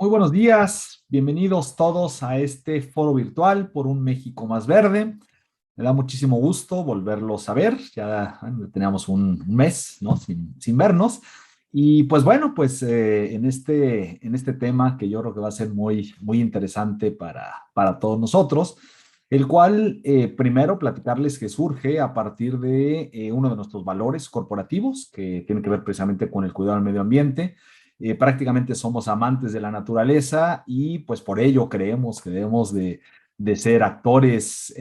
Muy buenos días, bienvenidos todos a este foro virtual por un México más verde. Me da muchísimo gusto volverlos a ver, ya teníamos un mes, ¿no? sin vernos. Y pues bueno, pues en este tema que yo creo que va a ser muy interesante para todos nosotros, el cual primero platicarles que surge a partir de uno de nuestros valores corporativos que tiene que ver precisamente con el cuidado del medio ambiente. Prácticamente somos amantes de la naturaleza y pues por ello creemos que debemos de ser actores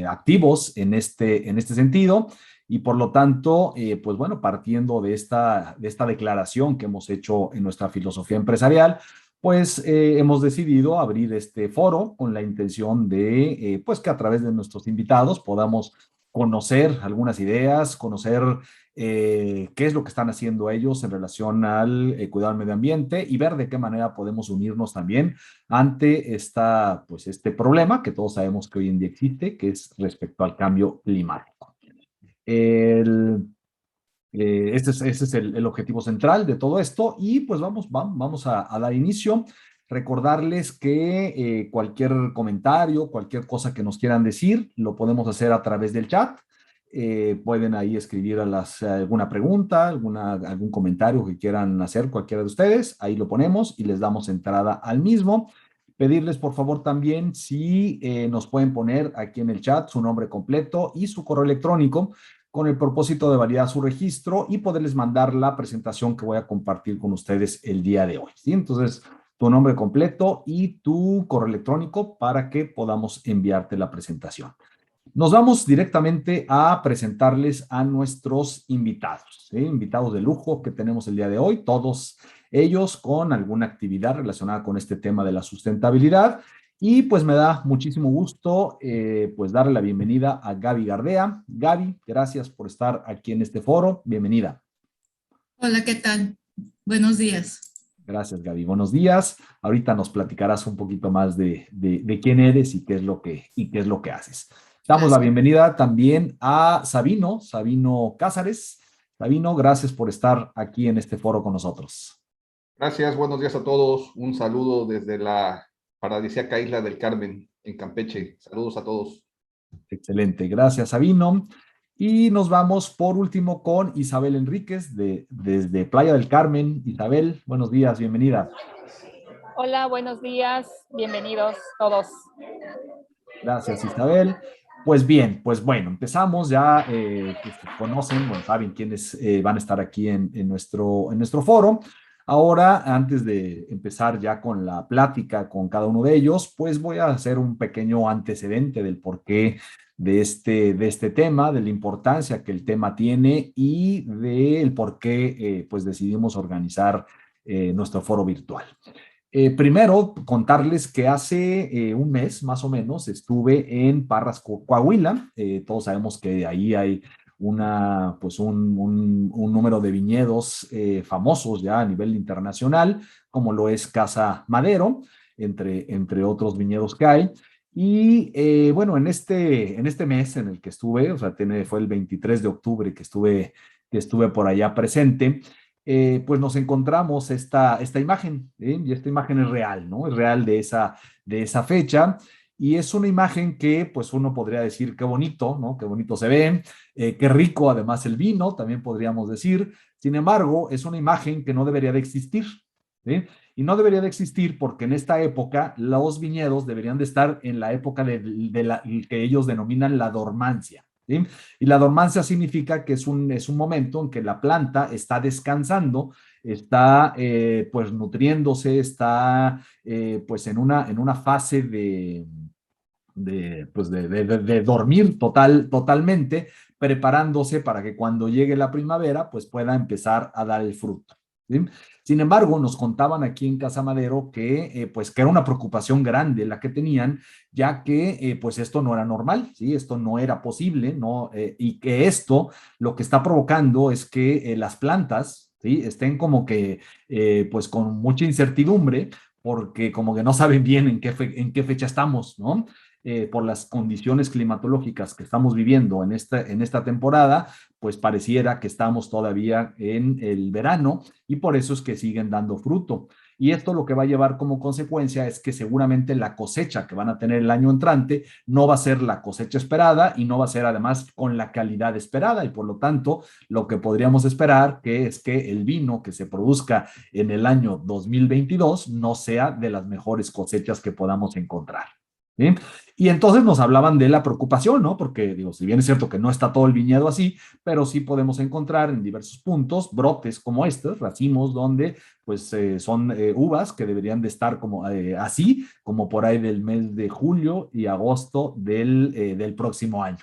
activos en este sentido. Y por lo tanto, pues bueno, partiendo de esta declaración que hemos hecho en nuestra filosofía empresarial, pues hemos decidido abrir este foro con la intención de, pues que a través de nuestros invitados podamos conocer algunas ideas, conocer qué es lo que están haciendo ellos en relación al cuidado del medio ambiente y ver de qué manera podemos unirnos también ante este problema que todos sabemos que hoy en día existe, que es respecto al cambio climático. El, ese es el objetivo central de todo esto y pues vamos a dar inicio. Recordarles que cualquier comentario, cualquier cosa que nos quieran decir, lo podemos hacer a través del chat. Pueden ahí escribir alguna pregunta, algún comentario que quieran hacer cualquiera de ustedes. Ahí lo ponemos y les damos entrada al mismo. Pedirles por favor también si nos pueden poner aquí en el chat su nombre completo y su correo electrónico con el propósito de validar su registro y poderles mandar la presentación que voy a compartir con ustedes el día de hoy, ¿sí? Entonces, tu nombre completo y tu correo electrónico para que podamos enviarte la presentación. Nos vamos directamente a presentarles a nuestros invitados, ¿sí? Invitados de lujo que tenemos el día de hoy, todos ellos con alguna actividad relacionada con este tema de la sustentabilidad. Y pues me da muchísimo gusto pues darle la bienvenida a Gaby Gardea. Gaby, gracias por estar aquí en este foro. Bienvenida. Hola, ¿qué tal? Buenos días. Gracias, Gaby. Buenos días. Ahorita nos platicarás un poquito más de quién eres y qué es lo que haces. Damos la Gracias. bienvenida también a Sabino Cázares. Sabino, gracias por estar aquí en este foro con nosotros. Gracias, buenos días a todos. Un saludo desde la paradisíaca isla del Carmen, en Campeche. Saludos a todos. Excelente, gracias, Sabino. Y nos vamos por último con Isabel Enríquez desde Playa del Carmen. Isabel, buenos días, bienvenida. Hola, buenos días, bienvenidos todos. Gracias, Isabel. Pues bien, pues bueno, empezamos ya, pues, conocen, bueno, saben quiénes van a estar aquí en nuestro foro. Ahora, antes de empezar ya con la plática con cada uno de ellos, pues voy a hacer un pequeño antecedente del porqué de este tema, de la importancia que el tema tiene y del por qué pues decidimos organizar nuestro foro virtual. Primero, contarles que hace un mes más o menos estuve en Parras, Coahuila. Todos sabemos que ahí hay pues un número de viñedos famosos ya a nivel internacional, como lo es Casa Madero, entre otros viñedos que hay. Y bueno, en este mes en el que estuve, o sea, fue el 23 de octubre que estuve por allá presente. Pues nos encontramos esta imagen, ¿sí? Y esta imagen es real, ¿no? Es real de esa fecha. Y es una imagen que, pues uno podría decir, qué bonito, ¿no? Qué bonito se ve, qué rico además el vino, también podríamos decir. Sin embargo, es una imagen que no debería de existir, ¿sí? Y no debería de existir porque en esta época los viñedos deberían de estar en la época de la que ellos denominan la dormancia, ¿sí? Y la dormancia significa que es un momento en que la planta está descansando, está pues nutriéndose, está pues en una fase de dormir totalmente, preparándose para que cuando llegue la primavera pues pueda empezar a dar el fruto, ¿sí? Sin embargo, nos contaban aquí en Casa Madero pues que era una preocupación grande la que tenían, ya que pues esto no era normal, ¿sí? Esto no era posible, ¿no? Y que esto lo que está provocando es que las plantas, ¿sí? Estén como que pues con mucha incertidumbre porque como que no saben bien en qué fecha estamos, ¿no? Por las condiciones climatológicas que estamos viviendo en esta temporada, pues pareciera que estamos todavía en el verano y por eso es que siguen dando fruto. Y esto lo que va a llevar como consecuencia es que seguramente la cosecha que van a tener el año entrante no va a ser la cosecha esperada y no va a ser además con la calidad esperada, y por lo tanto lo que podríamos esperar que es que el vino que se produzca en el año 2022 no sea de las mejores cosechas que podamos encontrar. ¿Sí? Y entonces nos hablaban de la preocupación, ¿no? Porque, digo, si bien es cierto que no está todo el viñedo así, pero sí podemos encontrar en diversos puntos brotes como estos, racimos, donde pues son uvas que deberían de estar como así, como por ahí del mes de julio y agosto del próximo año.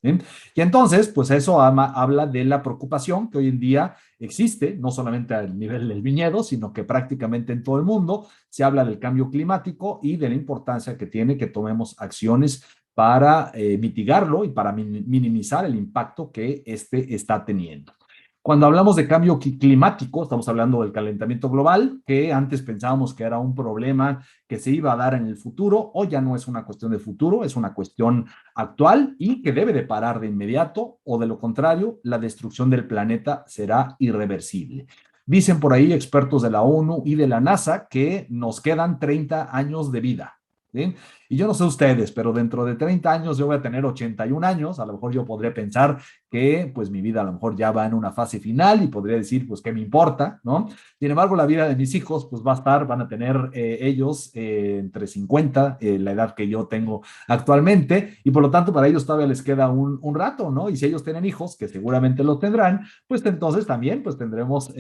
¿Sí? Y entonces, pues eso habla de la preocupación que hoy en día existe, no solamente al nivel del viñedo, sino que prácticamente en todo el mundo se habla del cambio climático y de la importancia que tiene que tomemos acciones para mitigarlo y para minimizar el impacto que este está teniendo. Cuando hablamos de cambio climático, estamos hablando del calentamiento global, que antes pensábamos que era un problema que se iba a dar en el futuro. Hoy ya no es una cuestión de futuro, es una cuestión actual y que debe de parar de inmediato, o de lo contrario, la destrucción del planeta será irreversible. Dicen por ahí expertos de la ONU y de la NASA que nos quedan 30 años de vida. ¿Sí? Y yo no sé ustedes, pero dentro de 30 años yo voy a tener 81 años, a lo mejor yo podré pensar que pues mi vida a lo mejor ya va en una fase final y podría decir pues qué me importa, ¿no? Sin embargo, la vida de mis hijos pues va a estar, van a tener ellos entre 50, la edad que yo tengo actualmente, y por lo tanto para ellos todavía les queda un rato, ¿no? Y si ellos tienen hijos, que seguramente lo tendrán, pues entonces también pues tendremos,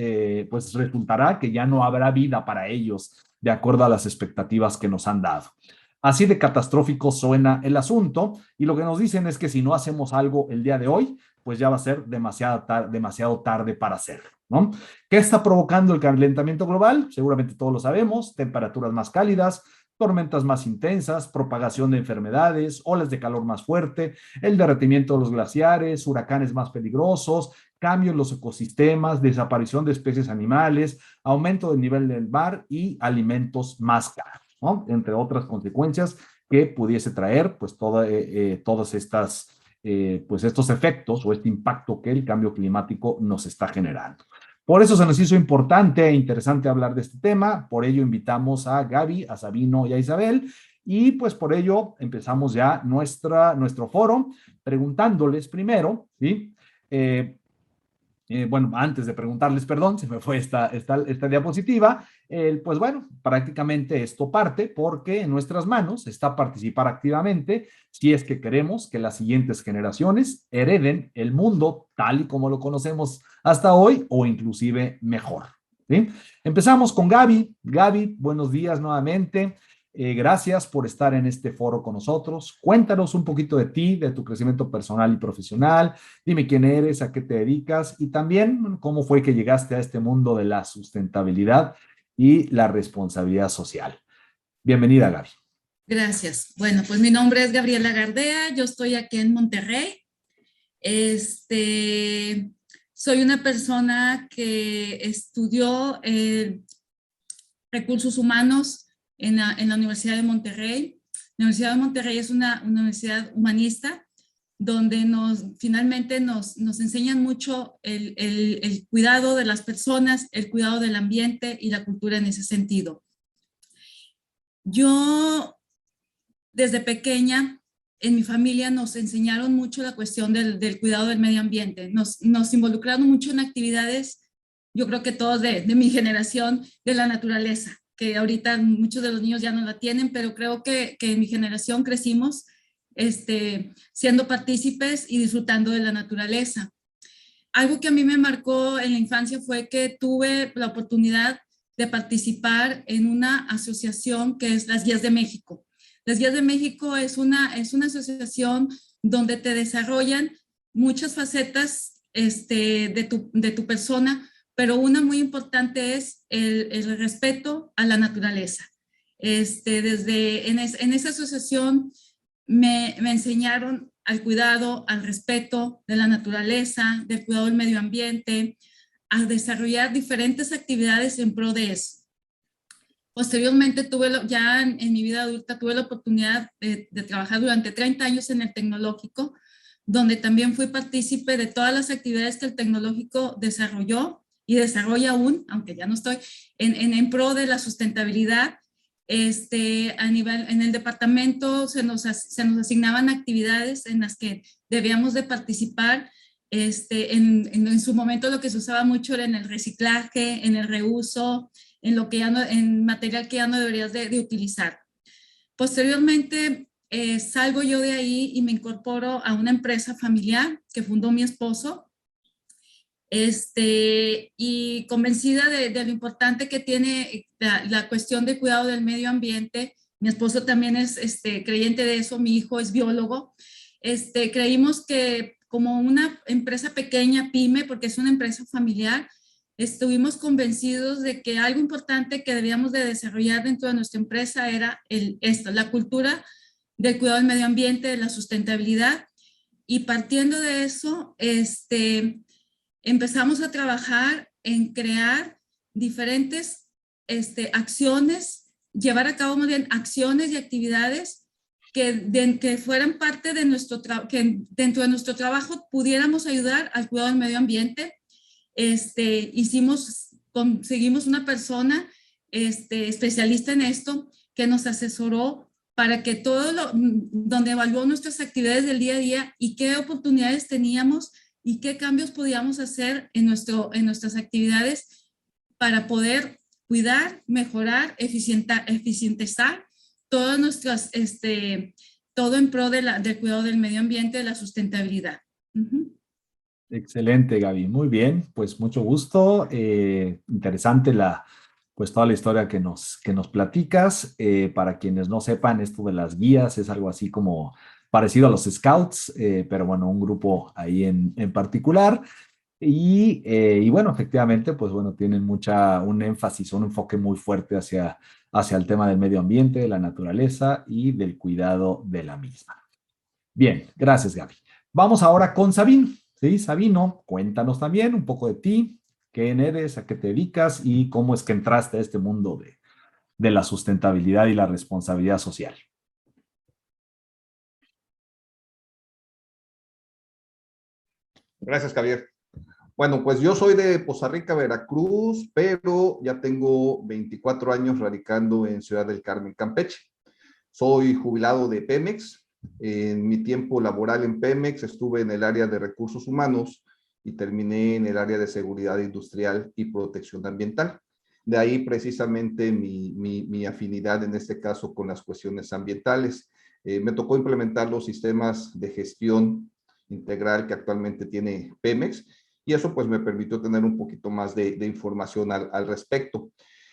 pues resultará que ya no habrá vida para ellos de acuerdo a las expectativas que nos han dado. Así de catastrófico suena el asunto, y lo que nos dicen es que si no hacemos algo el día de hoy, pues ya va a ser demasiado tarde para hacerlo, ¿no? ¿Qué está provocando el calentamiento global? Seguramente todos lo sabemos: temperaturas más cálidas, tormentas más intensas, propagación de enfermedades, olas de calor más fuerte, el derretimiento de los glaciares, huracanes más peligrosos, cambio en los ecosistemas, desaparición de especies animales, aumento del nivel del mar y alimentos más caros, ¿no? Entre otras consecuencias que pudiese traer pues todas estas pues estos efectos o este impacto que el cambio climático nos está generando. Por eso se nos hizo importante e interesante hablar de este tema, por ello invitamos a Gaby, a Sabino y a Isabel, y pues por ello empezamos ya nuestro foro preguntándoles primero, ¿sí? Bueno, antes de preguntarles, perdón, se me fue esta diapositiva, pues bueno, prácticamente esto parte porque en nuestras manos está participar activamente si es que queremos que las siguientes generaciones hereden el mundo tal y como lo conocemos hasta hoy o inclusive mejor. ¿Sí? Empezamos con Gaby. Gaby, buenos días nuevamente. Gracias por estar en este foro con nosotros. Cuéntanos un poquito de ti, de tu crecimiento personal y profesional. Dime quién eres, a qué te dedicas y también cómo fue que llegaste a este mundo de la sustentabilidad y la responsabilidad social. Bienvenida, Gaby. Gracias. Bueno, pues mi nombre es Gabriela Gardea, yo estoy aquí en Monterrey. Soy una persona que estudió recursos humanos en la Universidad de Monterrey. La Universidad de Monterrey es una universidad humanista donde finalmente nos enseñan mucho el cuidado de las personas, el cuidado del ambiente y la cultura en ese sentido. Yo, desde pequeña, en mi familia nos enseñaron mucho la cuestión del cuidado del medio ambiente. Nos involucraron mucho en actividades, yo creo que todos de mi generación, de la naturaleza, que ahorita muchos de los niños ya no la tienen, pero creo que en mi generación crecimos siendo partícipes y disfrutando de la naturaleza. Algo que a mí me marcó en la infancia fue que tuve la oportunidad de participar en una asociación que es las Guías de México. Las Guías de México es una asociación donde te desarrollan muchas facetas de tu persona, pero una muy importante es el respeto a la naturaleza. En esa asociación me enseñaron al cuidado, al respeto de la naturaleza, del cuidado del medio ambiente, a desarrollar diferentes actividades en pro de eso. Posteriormente, ya en mi vida adulta, tuve la oportunidad de trabajar durante 30 años en el tecnológico, donde también fui partícipe de todas las actividades que el tecnológico desarrolló y desarrollo aún, aunque ya no estoy, en pro de la sustentabilidad. A nivel, en el departamento se nos asignaban actividades en las que debíamos de participar. En su momento lo que se usaba mucho era en el reciclaje, en el reuso, en lo que ya no, en material que ya no deberías de utilizar. Posteriormente salgo yo de ahí y me incorporo a una empresa familiar que fundó mi esposo, y convencida de lo importante que tiene la cuestión de cuidado del medio ambiente. Mi esposo también es creyente de eso, mi hijo es biólogo. Creímos que como una empresa pequeña, pyme, porque es una empresa familiar, estuvimos convencidos de que algo importante que debíamos de desarrollar dentro de nuestra empresa era la cultura del cuidado del medio ambiente, de la sustentabilidad. Y partiendo de eso, empezamos a trabajar en crear diferentes acciones, llevar a cabo más bien acciones y actividades que fueran parte de que dentro de nuestro trabajo pudiéramos ayudar al cuidado del medio ambiente. Conseguimos una persona especialista en esto que nos asesoró para que donde evaluó nuestras actividades del día a día y qué oportunidades teníamos y qué cambios podíamos hacer en nuestras actividades para poder cuidar, mejorar, eficientizar todas nuestras, todo en pro del cuidado del medio ambiente, de la sustentabilidad. Excelente, Gaby. Muy bien, pues mucho gusto. Interesante pues toda la historia que nos platicas. Para quienes no sepan, esto de las guías es algo así como parecido a los Scouts, pero bueno, un grupo ahí en particular. Y bueno, efectivamente, pues bueno, tienen un énfasis, un enfoque muy fuerte hacia el tema del medio ambiente, de la naturaleza y del cuidado de la misma. Bien, gracias, Gaby. Vamos ahora con Sabino. Sí, Sabino, cuéntanos también un poco de ti, quién eres, a qué te dedicas y cómo es que entraste a este mundo de la sustentabilidad y la responsabilidad social. Gracias, Javier. Bueno, pues yo soy de Poza Rica, Veracruz, pero ya tengo 24 años radicando en Ciudad del Carmen, Campeche. Soy jubilado de Pemex. En mi tiempo laboral en Pemex estuve en el área de recursos humanos y terminé en el área de seguridad industrial y protección ambiental. De ahí precisamente mi afinidad en este caso con las cuestiones ambientales. Me tocó implementar los sistemas de gestión integral que actualmente tiene Pemex y eso pues me permitió tener un poquito más de información al respecto.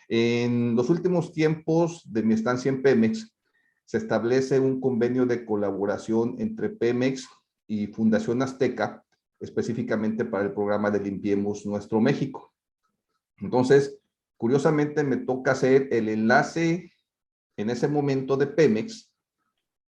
En los últimos tiempos de mi estancia en Pemex, se establece un convenio de colaboración entre Pemex y Fundación Azteca, específicamente para el programa de Limpiemos Nuestro México. Entonces, curiosamente me toca hacer el enlace en ese momento de Pemex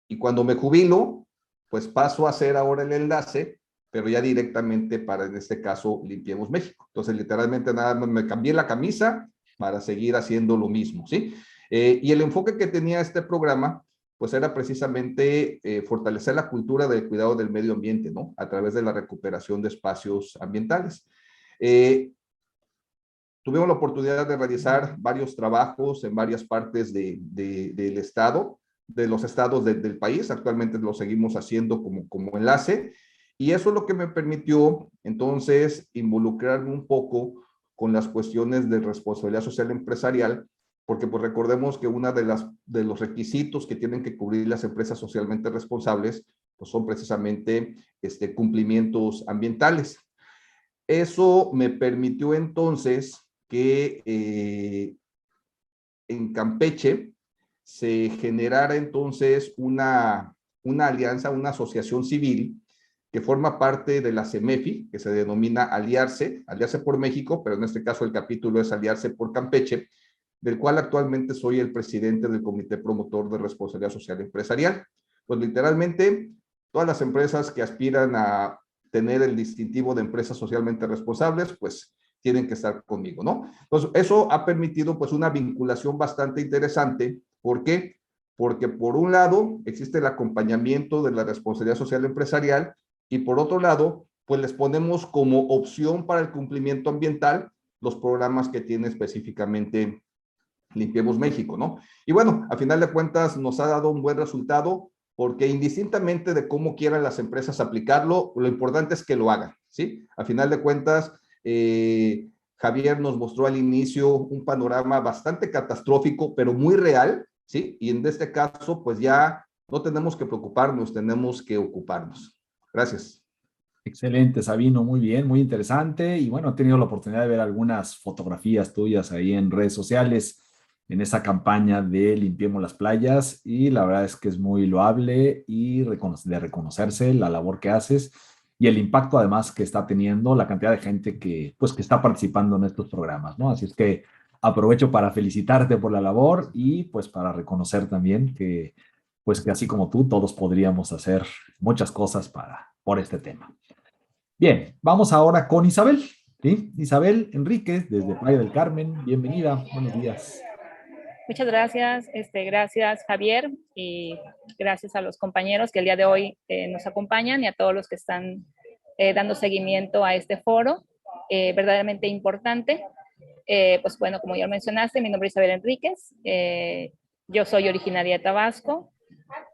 y cuando me jubilo, pues paso a hacer ahora el enlace, pero ya directamente para, en este caso, Limpiemos México. Entonces, literalmente nada más me cambié la camisa para seguir haciendo lo mismo, ¿sí? Y el enfoque que tenía este programa, pues era precisamente fortalecer la cultura del cuidado del medio ambiente, ¿no? A través de la recuperación de espacios ambientales. Tuvimos la oportunidad de realizar varios trabajos en varias partes del estado, de los estados del país. Actualmente lo seguimos haciendo como enlace. Y eso es lo que me permitió, entonces, involucrarme un poco con las cuestiones de responsabilidad social empresarial, porque pues recordemos que uno de los requisitos que tienen que cubrir las empresas socialmente responsables pues son precisamente cumplimientos ambientales. Eso me permitió entonces que en Campeche se generara entonces una alianza, una asociación civil que forma parte de la CEMEFI, que se denomina Aliarse por México, pero en este caso el capítulo es Aliarse por Campeche, del cual actualmente soy el presidente del Comité Promotor de Responsabilidad Social Empresarial. Pues literalmente, todas las empresas que aspiran a tener el distintivo de empresas socialmente responsables, pues tienen que estar conmigo, ¿no? Entonces, eso ha permitido pues una vinculación bastante interesante. ¿Por qué? Porque por un lado existe el acompañamiento de la responsabilidad social empresarial y por otro lado, pues les ponemos como opción para el cumplimiento ambiental los programas que tiene específicamente Limpiemos México, ¿no? Y bueno, a final de cuentas nos ha dado un buen resultado porque indistintamente de cómo quieran las empresas aplicarlo, lo importante es que lo hagan, ¿sí? A final de cuentas, Javier nos mostró al inicio un panorama bastante catastrófico, pero muy real, ¿sí? Y en este caso, pues ya no tenemos que preocuparnos, tenemos que ocuparnos. Gracias. Excelente, Sabino, muy bien, muy interesante. Y bueno, he tenido la oportunidad de ver algunas fotografías tuyas ahí en redes sociales en esa campaña de Limpiemos las Playas y la verdad es que es muy loable y de reconocerse la labor que haces y el impacto además que está teniendo la cantidad de gente que, pues, que está participando en estos programas, ¿no? Así es que aprovecho para felicitarte por la labor y pues para reconocer también que, pues que así como tú, todos podríamos hacer muchas cosas por este tema. Bien, vamos ahora con Isabel, ¿sí? Isabel Enríquez, desde Playa del Carmen. Bienvenida, buenos días. Muchas gracias, gracias Javier y gracias a los compañeros que el día de hoy nos acompañan y a todos los que están dando seguimiento a este foro verdaderamente importante. Pues bueno, como ya mencionaste, mi nombre es Isabel Enríquez, yo soy originaria de Tabasco,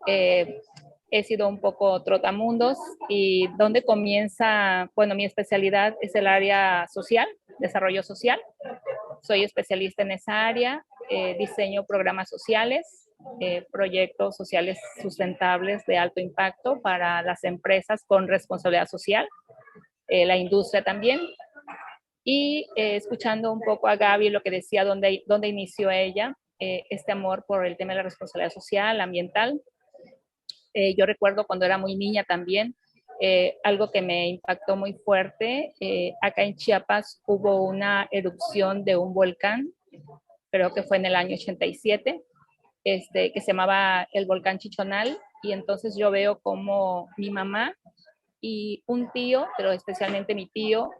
he sido un poco trotamundos y donde comienza, bueno, mi especialidad es el área social, desarrollo social. Soy especialista en esa área, diseño programas sociales, proyectos sociales sustentables de alto impacto para las empresas con responsabilidad social, la industria también. Y escuchando un poco a Gaby lo que decía, dónde inició ella, este amor por el tema de la responsabilidad social, ambiental. Yo recuerdo cuando era muy niña también, algo que me impactó muy fuerte, acá en Chiapas hubo una erupción de un volcán, creo que fue en el año 87, que se llamaba el volcán Chichonal, y entonces yo veo como mi mamá y un tío, pero especialmente mi tío,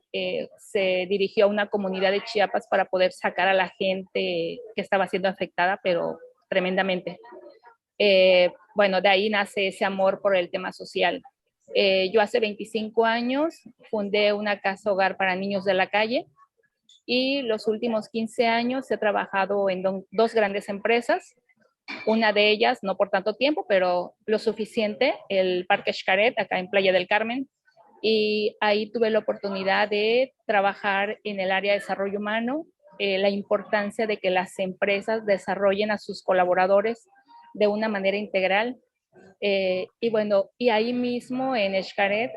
se dirigió a una comunidad de Chiapas para poder sacar a la gente que estaba siendo afectada, pero tremendamente. Bueno, de ahí nace ese amor por el tema social. Yo hace 25 años fundé una casa hogar para niños de la calle y los últimos 15 años he trabajado en dos grandes empresas. Una de ellas, no por tanto tiempo, pero lo suficiente, el Parque Xcaret, acá en Playa del Carmen. Y ahí tuve la oportunidad de trabajar en el área de desarrollo humano, la importancia de que las empresas desarrollen a sus colaboradores de una manera integral. Y bueno, y ahí mismo en Xcaret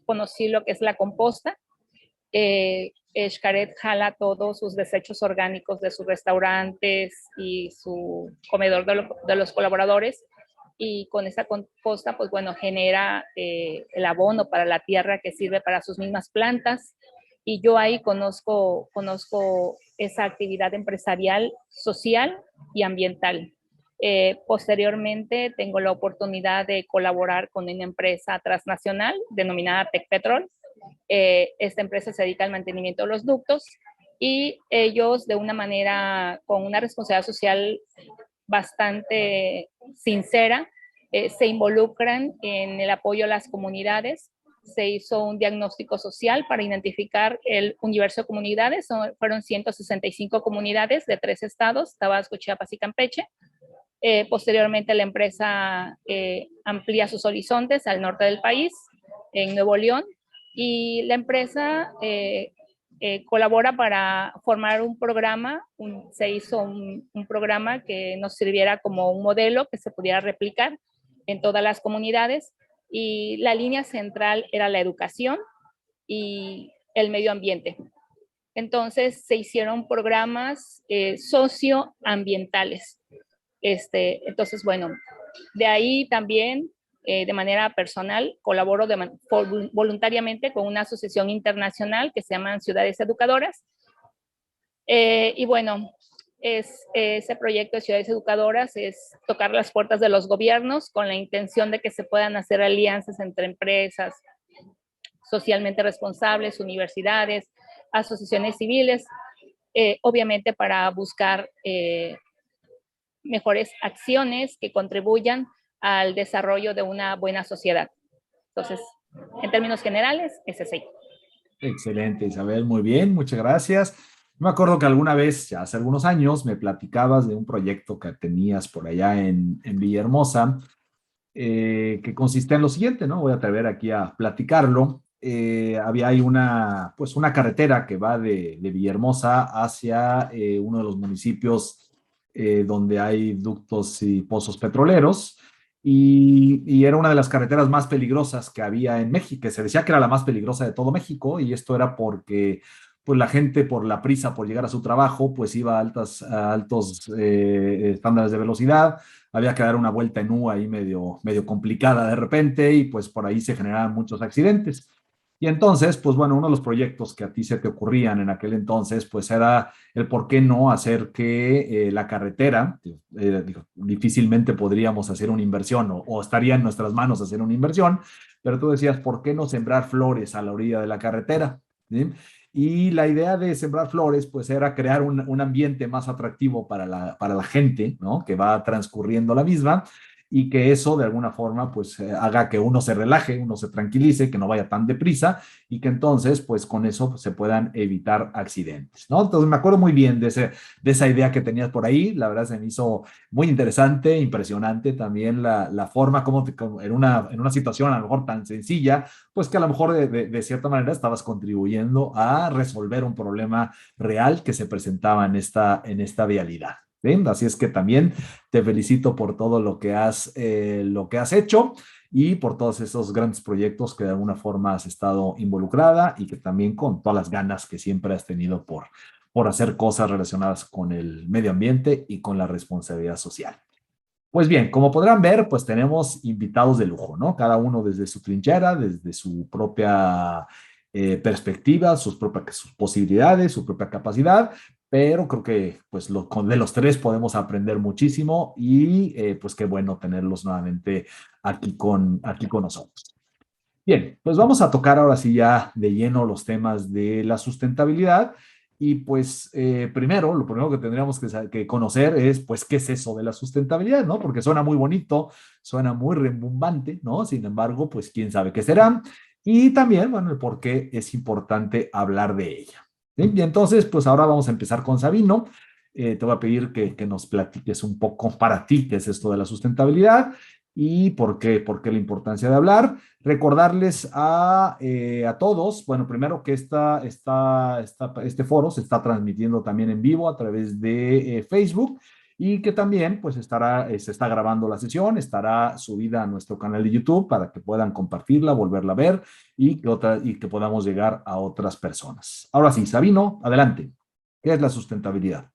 conocí lo que es la composta. Xcaret jala todos sus desechos orgánicos de sus restaurantes y su comedor de los colaboradores, y con esa composta, pues bueno, genera el abono para la tierra que sirve para sus mismas plantas. Y yo ahí conozco esa actividad empresarial, social y ambiental. Posteriormente tengo la oportunidad de colaborar con una empresa transnacional denominada Tecpetrol. Esta empresa se dedica al mantenimiento de los ductos y ellos de una manera, con una responsabilidad social bastante sincera, se involucran en el apoyo a las comunidades. Se hizo un diagnóstico social para identificar el universo de comunidades. Fueron 165 comunidades de 3 estados, Tabasco, Chiapas y Campeche. Posteriormente la empresa amplía sus horizontes al norte del país, en Nuevo León, y la empresa colabora para formar un programa. Se hizo un programa que nos sirviera como un modelo que se pudiera replicar en todas las comunidades, y la línea central era la educación y el medio ambiente. Entonces se hicieron programas socioambientales. Entonces, bueno, de ahí también, de manera personal, colaboro voluntariamente con una asociación internacional que se llama Ciudades Educadoras. Y bueno, ese proyecto de Ciudades Educadoras es tocar las puertas de los gobiernos con la intención de que se puedan hacer alianzas entre empresas socialmente responsables, universidades, asociaciones civiles, obviamente para buscar mejores acciones que contribuyan al desarrollo de una buena sociedad. Entonces, en términos generales, es así. Excelente, Isabel, muy bien, muchas gracias. Me acuerdo que alguna vez, ya hace algunos años, me platicabas de un proyecto que tenías por allá en Villahermosa, que consiste en lo siguiente, ¿no? Voy a atrever aquí a platicarlo. Había ahí pues una carretera que va de Villahermosa hacia uno de los municipios donde hay ductos y pozos petroleros. Y era una de las carreteras más peligrosas que había en México, que se decía que era la más peligrosa de todo México, y esto era porque pues la gente por la prisa por llegar a su trabajo, pues iba a altos estándares de velocidad, había que dar una vuelta en U ahí medio complicada de repente y pues por ahí se generaban muchos accidentes. Y entonces, pues bueno, uno de los proyectos que a ti se te ocurrían en aquel entonces, pues era el por qué no hacer que la carretera, difícilmente podríamos hacer una inversión o estaría en nuestras manos hacer una inversión, pero tú decías, ¿por qué no sembrar flores a la orilla de la carretera? ¿Sí? Y la idea de sembrar flores, pues era crear un ambiente más atractivo para la gente, ¿no? Que va transcurriendo la misma y que eso de alguna forma pues haga que uno se relaje, uno se tranquilice, que no vaya tan deprisa y que entonces pues con eso pues, se puedan evitar accidentes, ¿no? Entonces me acuerdo muy bien de esa idea que tenías por ahí, la verdad se me hizo muy interesante, impresionante también la forma como en una situación a lo mejor tan sencilla, pues que a lo mejor de cierta manera estabas contribuyendo a resolver un problema real que se presentaba en esta vialidad. ¿Sí? Así es que también te felicito por todo lo que has hecho y por todos esos grandes proyectos que de alguna forma has estado involucrada y que también con todas las ganas que siempre has tenido por hacer cosas relacionadas con el medio ambiente y con la responsabilidad social. Pues bien, como podrán ver, pues tenemos invitados de lujo, ¿no? Cada uno desde su trinchera, desde su propia perspectiva, sus posibilidades, su propia capacidad, pero creo que pues de los tres podemos aprender muchísimo y pues qué bueno tenerlos nuevamente aquí con nosotros. Bien, pues vamos a tocar ahora sí ya de lleno los temas de la sustentabilidad. Y pues primero, lo primero que tendríamos que conocer es, pues, ¿qué es eso de la sustentabilidad, no? Porque suena muy bonito, suena muy rimbombante, ¿no? Sin embargo, pues, ¿quién sabe qué será? Y también, bueno, el por qué es importante hablar de ella. ¿Sí? Y entonces, pues ahora vamos a empezar con Sabino. Te voy a pedir que nos platiques un poco para ti qué es esto de la sustentabilidad y por qué la importancia de hablar. Recordarles a todos, bueno, primero que este foro se está transmitiendo también en vivo a través de Facebook y que también pues se está grabando la sesión, estará subida a nuestro canal de YouTube para que puedan compartirla, volverla a ver y que podamos llegar a otras personas. Ahora sí, Sabino, adelante. ¿Qué es la sustentabilidad?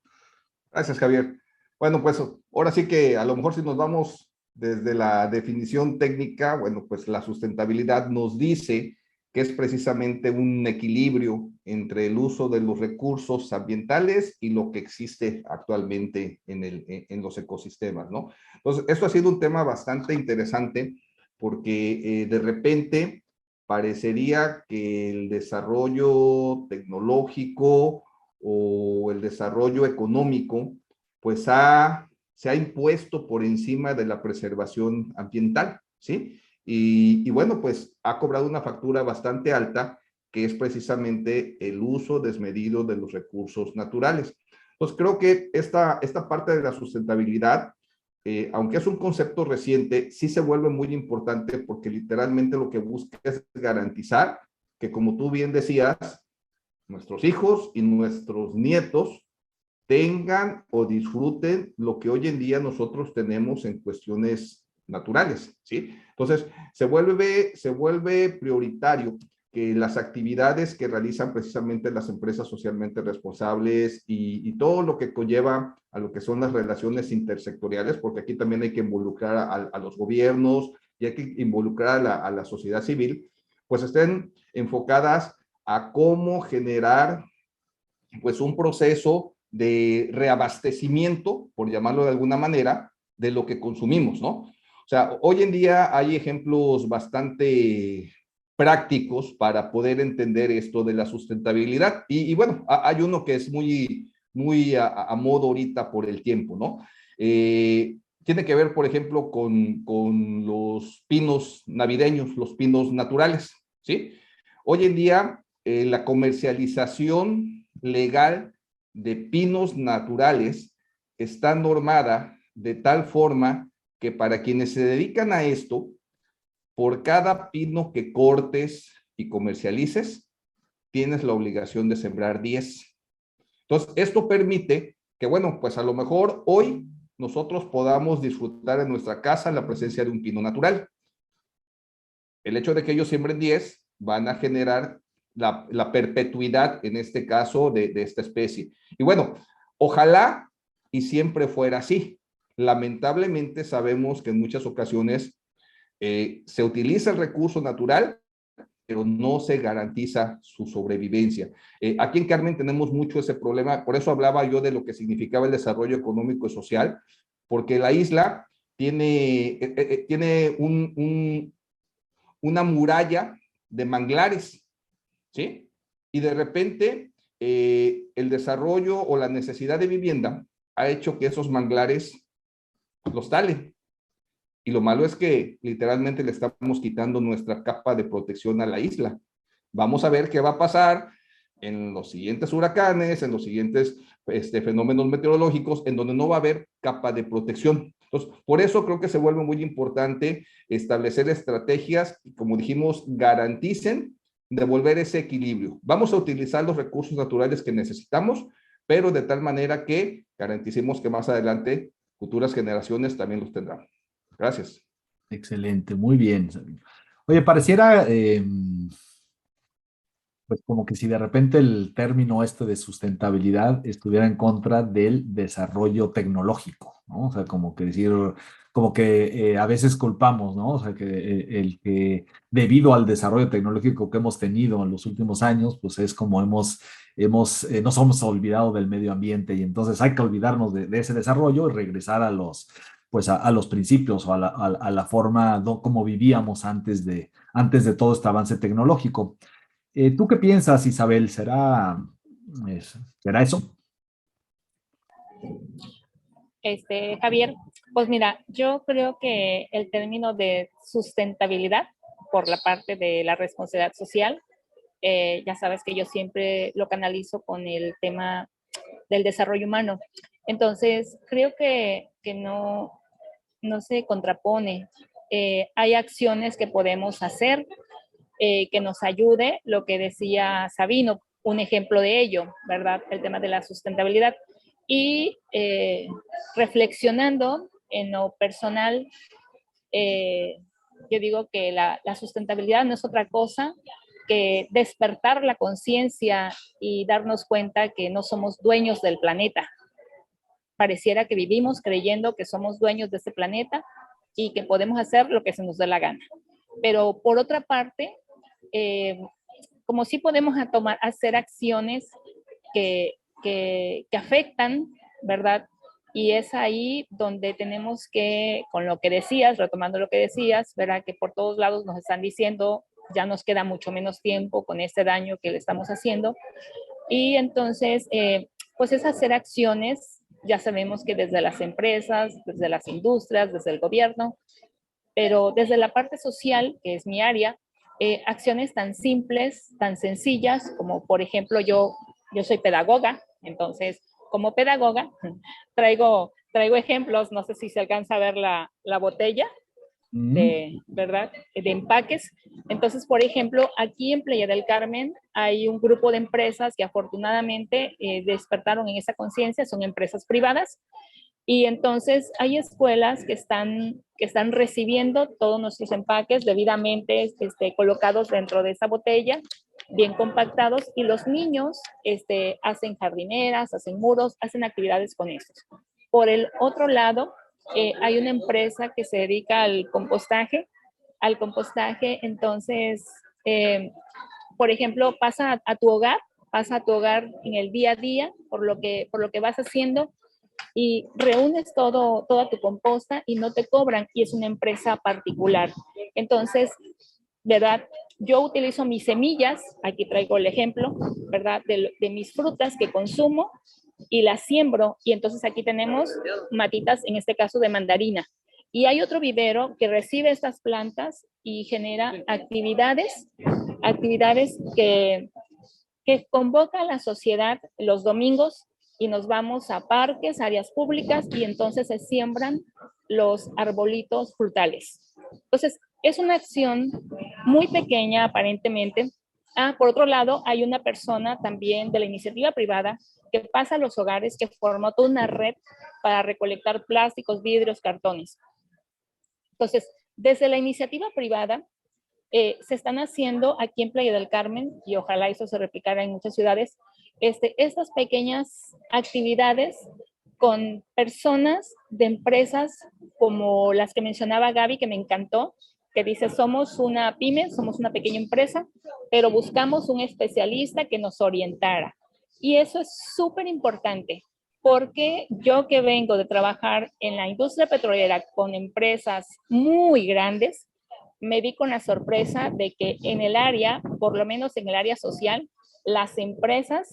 Gracias, Javier. Bueno, pues ahora sí que a lo mejor si nos vamos desde la definición técnica, bueno, pues la sustentabilidad nos dice que es precisamente un equilibrio entre el uso de los recursos ambientales y lo que existe actualmente en los ecosistemas, ¿no? Entonces, esto ha sido un tema bastante interesante porque de repente parecería que el desarrollo tecnológico o el desarrollo económico, pues se ha impuesto por encima de la preservación ambiental, ¿sí? Y bueno, pues ha cobrado una factura bastante alta, que es precisamente el uso desmedido de los recursos naturales. Entonces, creo que esta parte de la sustentabilidad, aunque es un concepto reciente, sí se vuelve muy importante porque literalmente lo que busca es garantizar que, como tú bien decías, nuestros hijos y nuestros nietos tengan o disfruten lo que hoy en día nosotros tenemos en cuestiones naturales, ¿sí? Entonces, se vuelve prioritario que las actividades que realizan precisamente las empresas socialmente responsables y todo lo que conlleva a lo que son las relaciones intersectoriales, porque aquí también hay que involucrar a los gobiernos y hay que involucrar a la sociedad civil, pues estén enfocadas a cómo generar pues un proceso de reabastecimiento, por llamarlo de alguna manera, de lo que consumimos, ¿no? O sea, hoy en día hay ejemplos bastante prácticos para poder entender esto de la sustentabilidad. Y bueno, hay uno que es muy a modo ahorita por el tiempo, ¿no? Tiene que ver, por ejemplo, con los pinos navideños, los pinos naturales, ¿sí? Hoy en día la comercialización legal de pinos naturales está normada de tal forma que para quienes se dedican a esto, por cada pino que cortes y comercialices, tienes la obligación de sembrar 10. Entonces, esto permite que, bueno, pues a lo mejor hoy nosotros podamos disfrutar en nuestra casa la presencia de un pino natural. El hecho de que ellos siembren 10 van a generar la perpetuidad, en este caso, de esta especie. Y bueno, ojalá y siempre fuera así. Lamentablemente sabemos que en muchas ocasiones se utiliza el recurso natural, pero no se garantiza su sobrevivencia. Aquí en Carmen tenemos mucho ese problema, por eso hablaba yo de lo que significaba el desarrollo económico y social, porque la isla tiene una muralla de manglares, ¿sí? Y de repente el desarrollo o la necesidad de vivienda ha hecho que esos manglares los talen. Y lo malo es que literalmente le estamos quitando nuestra capa de protección a la isla. Vamos a ver qué va a pasar en los siguientes huracanes, en los siguientes fenómenos meteorológicos, en donde no va a haber capa de protección. Entonces, por eso creo que se vuelve muy importante establecer estrategias que, como dijimos, garanticen devolver ese equilibrio. Vamos a utilizar los recursos naturales que necesitamos, pero de tal manera que garanticemos que más adelante futuras generaciones también los tendrán. Gracias. Excelente, muy bien. Oye, pareciera pues como que si de repente el término este de sustentabilidad estuviera en contra del desarrollo tecnológico, ¿no? O sea, como que decir, como que a veces culpamos, ¿no? O sea, que el que debido al desarrollo tecnológico que hemos tenido en los últimos años, pues es como nos hemos olvidado del medio ambiente y entonces hay que olvidarnos de ese desarrollo y regresar a pues a los principios o a la forma como vivíamos antes de todo este avance tecnológico. ¿Tú qué piensas, Isabel? ¿Será eso? Javier, pues mira, yo creo que el término de sustentabilidad por la parte de la responsabilidad social, ya sabes que yo siempre lo canalizo con el tema del desarrollo humano. Entonces, creo que no se contrapone. Hay acciones que podemos hacer que nos ayude, lo que decía Sabino, un ejemplo de ello, ¿verdad? El tema de la sustentabilidad. Y reflexionando en lo personal, yo digo que la sustentabilidad no es otra cosa que despertar la conciencia y darnos cuenta que no somos dueños del planeta. Pareciera que vivimos creyendo que somos dueños de este planeta y que podemos hacer lo que se nos dé la gana. Pero por otra parte, como sí podemos hacer acciones que afectan, ¿verdad? Y es ahí donde tenemos que, con lo que decías, retomando lo que decías, ¿verdad? Que por todos lados nos están diciendo, ya nos queda mucho menos tiempo con este daño que le estamos haciendo. Y entonces, pues es hacer acciones, ya sabemos que desde las empresas, desde las industrias, desde el gobierno, pero desde la parte social, que es mi área, acciones tan simples, tan sencillas, como por ejemplo yo soy pedagoga, entonces como pedagoga traigo ejemplos, no sé si se alcanza a ver la botella, ¿verdad? De empaques. Entonces, por ejemplo, aquí en Playa del Carmen hay un grupo de empresas que afortunadamente despertaron en esa conciencia, son empresas privadas, y entonces hay escuelas que están recibiendo todos nuestros empaques debidamente colocados dentro de esa botella, bien compactados, y los niños hacen jardineras, hacen muros, hacen actividades con estos. Por el otro lado, hay una empresa que se dedica al compostaje, entonces, por ejemplo, pasa a tu hogar en el día a día, por lo que vas haciendo, y reúnes toda tu composta y no te cobran, y es una empresa particular. Entonces, ¿verdad? Yo utilizo mis semillas, aquí traigo el ejemplo, ¿verdad? De mis frutas que consumo y las siembro, y entonces aquí tenemos matitas, en este caso de mandarina. Y hay otro vivero que recibe estas plantas y genera actividades que convoca a la sociedad los domingos y nos vamos a parques, áreas públicas y entonces se siembran los arbolitos frutales. Entonces, es una acción muy pequeña aparentemente. Por otro lado, hay una persona también de la iniciativa privada que pasa a los hogares, que formó toda una red para recolectar plásticos, vidrios, cartones. Entonces, desde la iniciativa privada, se están haciendo aquí en Playa del Carmen, y ojalá eso se replicara en muchas ciudades, estas pequeñas actividades con personas de empresas como las que mencionaba Gaby, que me encantó, que dice, somos una pyme, somos una pequeña empresa, pero buscamos un especialista que nos orientara. Y eso es súper importante, porque yo que vengo de trabajar en la industria petrolera con empresas muy grandes, me di con la sorpresa de que en el área, por lo menos en el área social, las empresas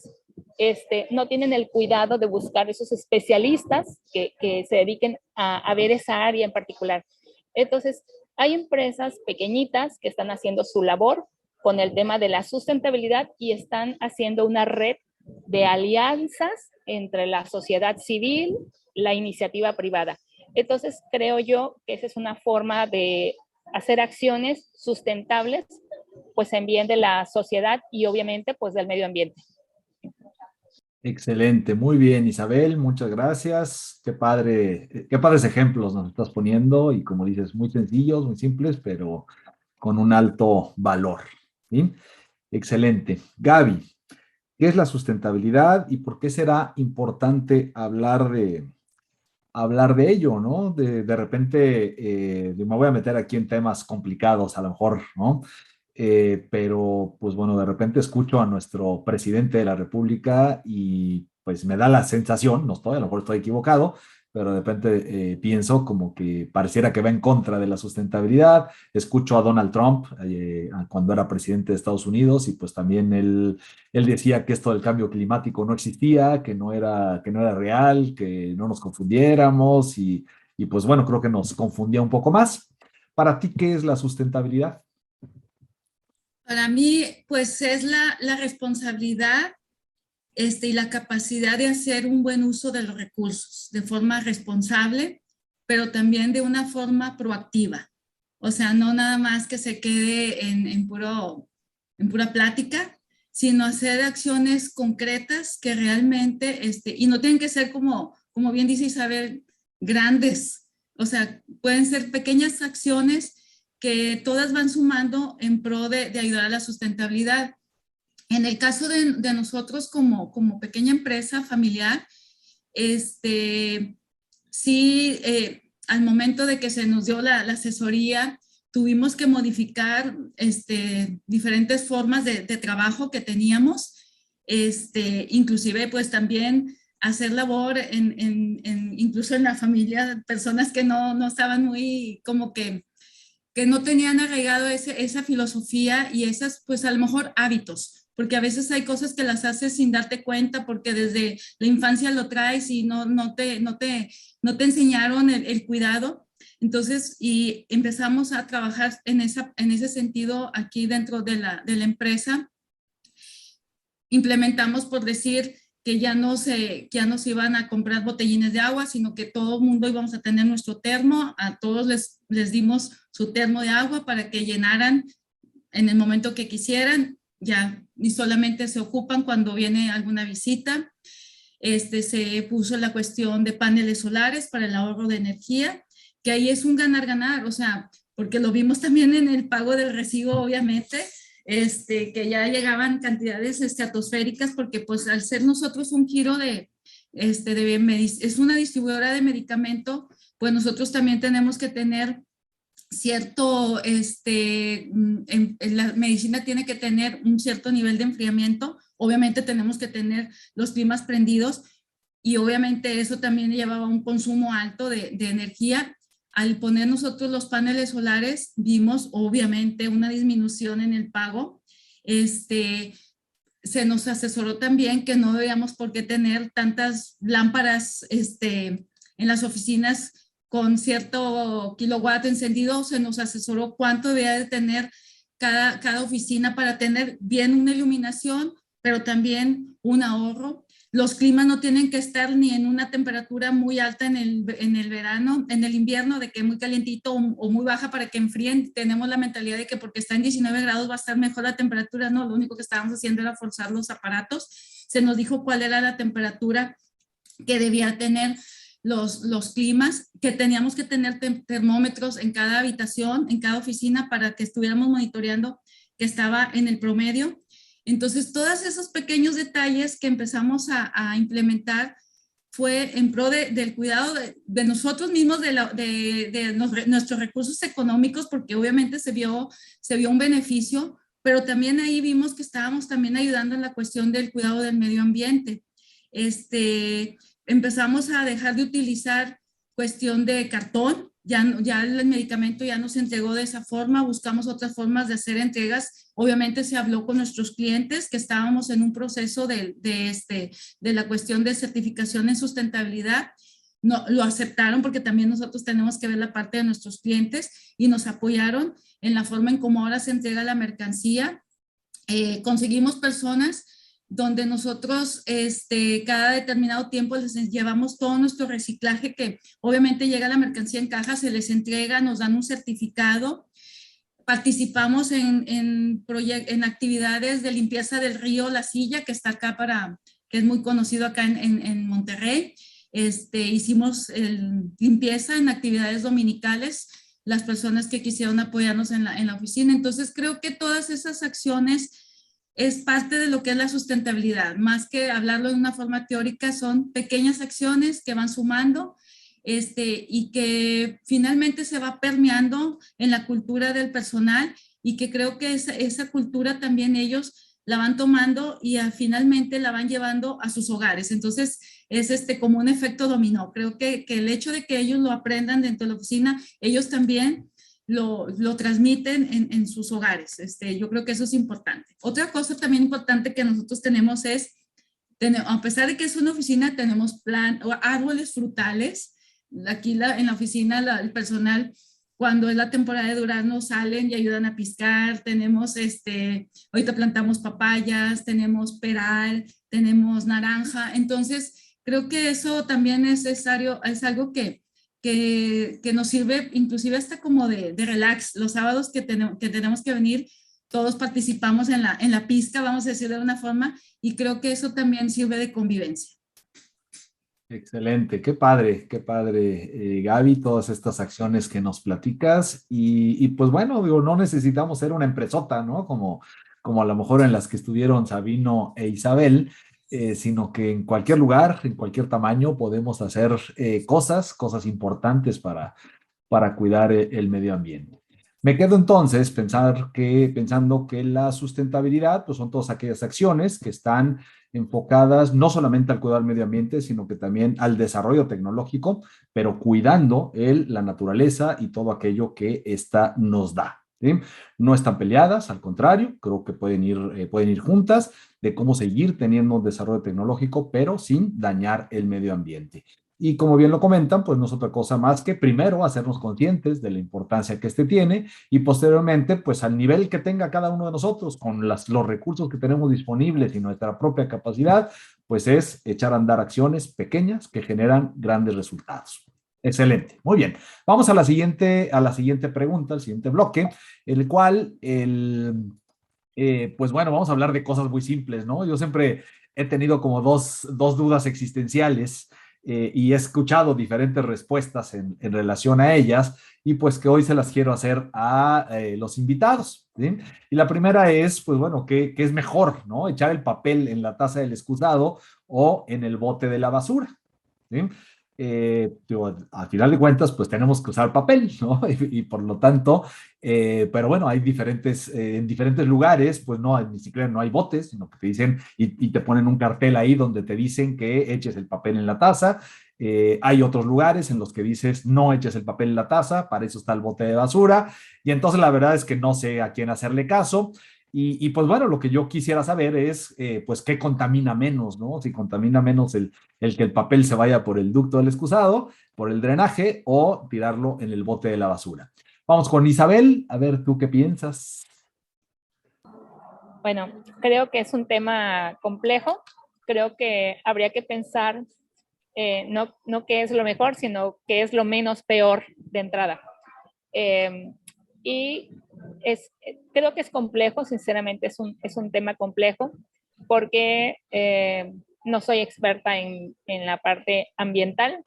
no tienen el cuidado de buscar esos especialistas que se dediquen a ver esa área en particular. Entonces, hay empresas pequeñitas que están haciendo su labor con el tema de la sustentabilidad y están haciendo una red de alianzas entre la sociedad civil, la iniciativa privada. Entonces, creo yo que esa es una forma de hacer acciones sustentables, pues en bien de la sociedad y obviamente pues del medio ambiente. Excelente, muy bien, Isabel, muchas gracias. Qué padres ejemplos nos estás poniendo y como dices, muy sencillos, muy simples, pero con un alto valor. ¿Sí? Excelente. Gaby, ¿qué es la sustentabilidad y por qué será importante hablar de ello, ¿no? De repente, me voy a meter aquí en temas complicados a lo mejor, ¿no? Pero pues bueno, de repente escucho a nuestro presidente de la República y pues me da la sensación, no estoy, a lo mejor estoy equivocado, pero de repente pienso como que pareciera que va en contra de la sustentabilidad. Escucho a Donald Trump cuando era presidente de Estados Unidos y pues también él decía que esto del cambio climático no existía, que no era real, que no nos confundiéramos y pues bueno, creo que nos confundía un poco más. Para ti, ¿qué es la sustentabilidad? Para mí, pues es la responsabilidad y la capacidad de hacer un buen uso de los recursos de forma responsable, pero también de una forma proactiva. O sea, no nada más que se quede en pura plática, sino hacer acciones concretas que realmente, y no tienen que ser como bien dice Isabel, grandes. O sea, pueden ser pequeñas acciones que todas van sumando en pro de ayudar a la sustentabilidad. En el caso de nosotros como pequeña empresa familiar, sí, al momento de que se nos dio la asesoría, tuvimos que modificar diferentes formas de trabajo que teníamos, inclusive pues también hacer labor incluso en la familia, personas que no estaban muy como que no tenían arraigado esa filosofía y esas, pues a lo mejor hábitos, porque a veces hay cosas que las haces sin darte cuenta porque desde la infancia lo traes y no te enseñaron el cuidado. Entonces, y empezamos a trabajar en ese sentido aquí dentro de la empresa. Implementamos, por decir, que ya no se iban a comprar botellines de agua, sino que todo el mundo íbamos a tener nuestro termo, a todos les dimos su termo de agua para que llenaran en el momento que quisieran, ya ni solamente se ocupan cuando viene alguna visita. Se puso la cuestión de paneles solares para el ahorro de energía, que ahí es un ganar-ganar, o sea, porque lo vimos también en el pago del recibo, obviamente, que ya llegaban cantidades estratosféricas, porque pues al ser nosotros un giro es una distribuidora de medicamento, pues nosotros también tenemos que tener cierto, la medicina tiene que tener un cierto nivel de enfriamiento, obviamente tenemos que tener los climas prendidos y obviamente eso también llevaba un consumo alto de energía. Al poner nosotros los paneles solares, vimos obviamente una disminución en el pago. Se nos asesoró también que no debíamos por qué tener tantas lámparas en las oficinas con cierto kilowatt encendido. Se nos asesoró cuánto debía de tener cada oficina para tener bien una iluminación, pero también un ahorro. Los climas no tienen que estar ni en una temperatura muy alta en el verano, en el invierno, de que muy calientito o muy baja para que enfríen. Tenemos la mentalidad de que porque está en 19 grados va a estar mejor la temperatura. No, lo único que estábamos haciendo era forzar los aparatos. Se nos dijo cuál era la temperatura que debía tener los climas, que teníamos que tener termómetros en cada habitación, en cada oficina, para que estuviéramos monitoreando que estaba en el promedio. Entonces, todos esos pequeños detalles que empezamos a implementar fue en pro del cuidado de nosotros mismos, de nuestros recursos económicos, porque obviamente se vio un beneficio, pero también ahí vimos que estábamos también ayudando en la cuestión del cuidado del medio ambiente. Empezamos a dejar de utilizar cuestión de cartón, ya el medicamento ya no se entregó de esa forma, buscamos otras formas de hacer entregas. Obviamente se habló con nuestros clientes que estábamos en un proceso de la cuestión de certificación en sustentabilidad. No, lo aceptaron porque también nosotros tenemos que ver la parte de nuestros clientes y nos apoyaron en la forma en cómo ahora se entrega la mercancía. Conseguimos personas donde nosotros cada determinado tiempo les llevamos todo nuestro reciclaje, que obviamente llega la mercancía en caja, se les entrega, nos dan un certificado. Participamos en actividades de limpieza del río La Silla, que está acá que es muy conocido acá en Monterrey. Hicimos limpieza en actividades dominicales, las personas que quisieron apoyarnos en la oficina. Entonces creo que todas esas acciones es parte de lo que es la sustentabilidad. Más que hablarlo de una forma teórica, son pequeñas acciones que van sumando y que finalmente se va permeando en la cultura del personal, y que creo que esa cultura también ellos la van tomando y finalmente la van llevando a sus hogares. Entonces es como un efecto dominó. Creo que el hecho de que ellos lo aprendan dentro de la oficina, ellos también lo transmiten en sus hogares. Yo creo que eso es importante. Otra cosa también importante que nosotros tenemos es, a pesar de que es una oficina, tenemos árboles frutales. Aquí en la oficina el personal, cuando es la temporada de durazno, salen y ayudan a piscar. Tenemos, ahorita plantamos papayas, tenemos peral, tenemos naranja. Entonces, creo que eso también es necesario, es algo que nos sirve inclusive hasta como de relax. Los sábados que tenemos que venir, todos participamos en la pizca, vamos a decir de una forma, y creo que eso también sirve de convivencia. Excelente, qué padre, Gaby, todas estas acciones que nos platicas. Y pues bueno, digo, no necesitamos ser una empresota, ¿no? Como a lo mejor en las que estuvieron Sabino e Isabel, sino que en cualquier lugar, en cualquier tamaño, podemos hacer cosas importantes para cuidar el medio ambiente. Me quedo entonces pensando que la sustentabilidad pues son todas aquellas acciones que están enfocadas no solamente al cuidado del medio ambiente, sino que también al desarrollo tecnológico, pero cuidando la naturaleza y todo aquello que ésta nos da. ¿Sí? No están peleadas, al contrario, creo que pueden ir juntas, de cómo seguir teniendo un desarrollo tecnológico, pero sin dañar el medio ambiente. Y como bien lo comentan, pues no es otra cosa más que primero hacernos conscientes de la importancia que este tiene, y posteriormente, pues al nivel que tenga cada uno de nosotros, con los recursos que tenemos disponibles y nuestra propia capacidad, pues es echar a andar acciones pequeñas que generan grandes resultados. Excelente, muy bien. Vamos a la siguiente pregunta, al siguiente bloque, el cual, pues bueno, vamos a hablar de cosas muy simples, ¿no? Yo siempre he tenido como dos dudas existenciales, y he escuchado diferentes respuestas en relación a ellas, y pues que hoy se las quiero hacer a los invitados, ¿sí? Y la primera es, pues bueno, ¿qué es mejor, ¿no? Echar el papel en la taza del excusado o en el bote de la basura, ¿sí? Al final de cuentas, pues tenemos que usar papel, ¿no? Y por lo tanto, pero bueno, hay en diferentes lugares, pues ni siquiera no hay botes, sino que te dicen y te ponen un cartel ahí donde te dicen que eches el papel en la taza. Hay otros lugares en los que dices no eches el papel en la taza, para eso está el bote de basura. Y entonces la verdad es que no sé a quién hacerle caso. Y pues bueno, lo que yo quisiera saber es, pues, ¿qué contamina menos, no? Si contamina menos el que el papel se vaya por el ducto del excusado, por el drenaje, o tirarlo en el bote de la basura. Vamos con Isabel, a ver tú qué piensas. Bueno, creo que es un tema complejo. Creo que habría que pensar no qué es lo mejor, sino qué es lo menos peor de entrada. Eh, y creo que es complejo, sinceramente es un tema complejo, porque no soy experta en la parte ambiental.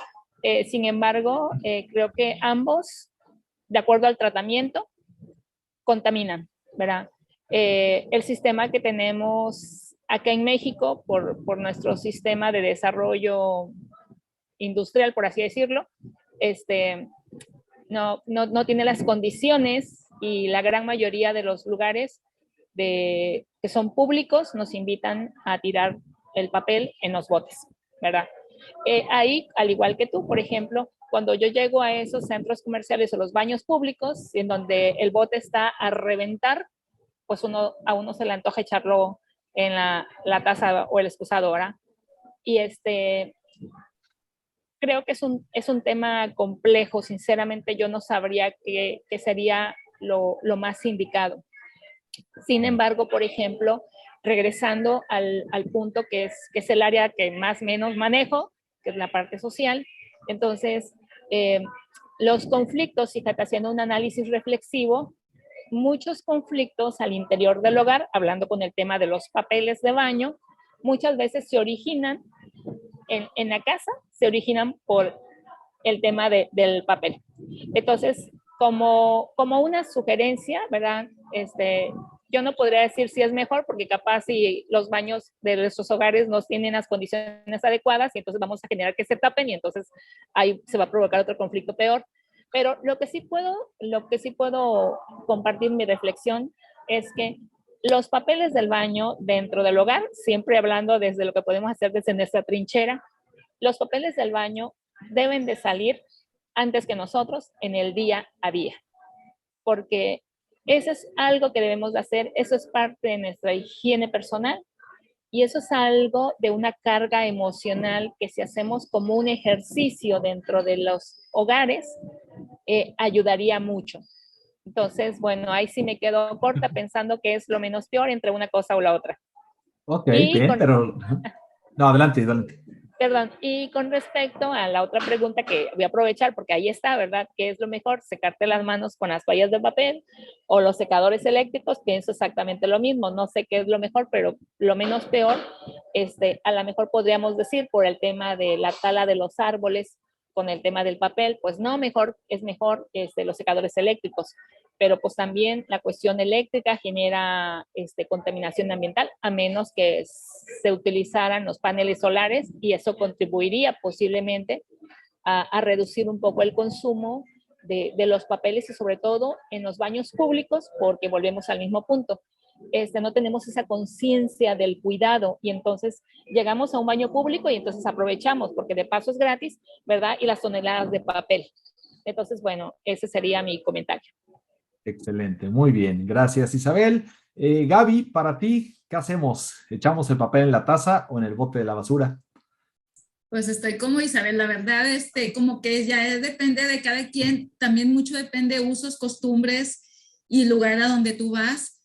Sin embargo, creo que ambos, de acuerdo al tratamiento, contaminan, ¿verdad? El sistema que tenemos acá en México, por nuestro sistema de desarrollo industrial, por así decirlo, no tiene las condiciones, y la gran mayoría de los lugares que son públicos nos invitan a tirar el papel en los botes, ¿verdad? Ahí, al igual que tú, por ejemplo, cuando yo llego a esos centros comerciales o los baños públicos, en donde el bote está a reventar, pues a uno se le antoja echarlo en la taza o el excusado, ¿verdad? Y creo que es un tema complejo. Sinceramente, yo no sabría qué sería lo más indicado. Sin embargo, por ejemplo, regresando al punto que es el área que más o menos manejo, que es la parte social, entonces, los conflictos, fíjate, haciendo un análisis reflexivo, muchos conflictos al interior del hogar, hablando con el tema de los papeles de baño, muchas veces se originan en la casa, se originan por el tema del papel. Entonces, como una sugerencia, ¿verdad? Yo no podría decir si es mejor, porque capaz si los baños de nuestros hogares no tienen las condiciones adecuadas, y entonces vamos a generar que se tapen, y entonces ahí se va a provocar otro conflicto peor. Pero lo que sí puedo compartir mi reflexión es que los papeles del baño dentro del hogar, siempre hablando desde lo que podemos hacer desde nuestra trinchera, los papeles del baño deben de salir antes que nosotros en el día a día, porque eso es algo que debemos de hacer, eso es parte de nuestra higiene personal, y eso es algo de una carga emocional que, si hacemos como un ejercicio dentro de los hogares, ayudaría mucho. Entonces, bueno, ahí sí me quedo corta pensando que es lo menos peor entre una cosa o la otra. Ok, Y bien, pero... No, adelante, adelante. Perdón, y con respecto a la otra pregunta, que voy a aprovechar porque ahí está, ¿verdad? ¿Qué es lo mejor? ¿Secarte las manos con las toallas de papel o los secadores eléctricos? Pienso exactamente lo mismo. No sé qué es lo mejor, pero lo menos peor, a lo mejor podríamos decir, por el tema de la tala de los árboles, con el tema del papel, pues no, es mejor los secadores eléctricos. Pero pues también la cuestión eléctrica genera contaminación ambiental, a menos que se utilizaran los paneles solares, y eso contribuiría posiblemente a reducir un poco el consumo de los papeles, y sobre todo en los baños públicos, porque volvemos al mismo punto. No tenemos esa conciencia del cuidado, y entonces llegamos a un baño público y entonces aprovechamos, porque de paso es gratis, ¿verdad? Y las toneladas de papel. Entonces, bueno, ese sería mi comentario. Excelente, muy bien. Gracias, Isabel. Gaby, para ti, ¿qué hacemos? ¿Echamos el papel en la taza o en el bote de la basura? Pues estoy como Isabel, la verdad, como que ya depende de cada quien, también mucho depende de usos, costumbres y lugar a donde tú vas.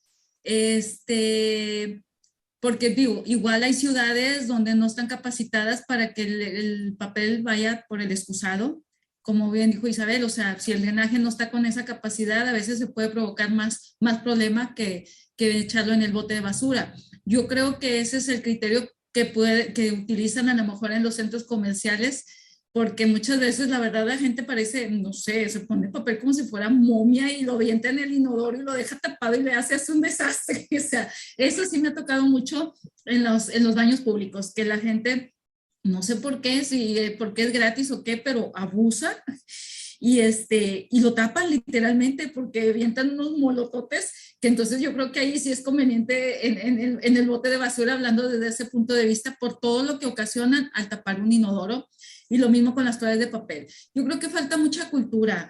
Porque digo, igual hay ciudades donde no están capacitadas para que el papel vaya por el excusado, como bien dijo Isabel, o sea, si el drenaje no está con esa capacidad, a veces se puede provocar más problema que echarlo en el bote de basura. Yo creo que ese es el criterio que utilizan a lo mejor en los centros comerciales, porque muchas veces la verdad la gente parece, no sé, se pone papel como si fuera momia y lo avienta en el inodoro y lo deja tapado y le hace un desastre. O sea, eso sí me ha tocado mucho en los baños públicos, que la gente, no sé por qué, si porque es gratis o qué, pero abusa y lo tapan literalmente porque avientan unos molototes, que entonces yo creo que ahí sí es conveniente en el bote de basura, hablando desde ese punto de vista, por todo lo que ocasionan al tapar un inodoro, y lo mismo con las toallas de papel. Yo creo que falta mucha cultura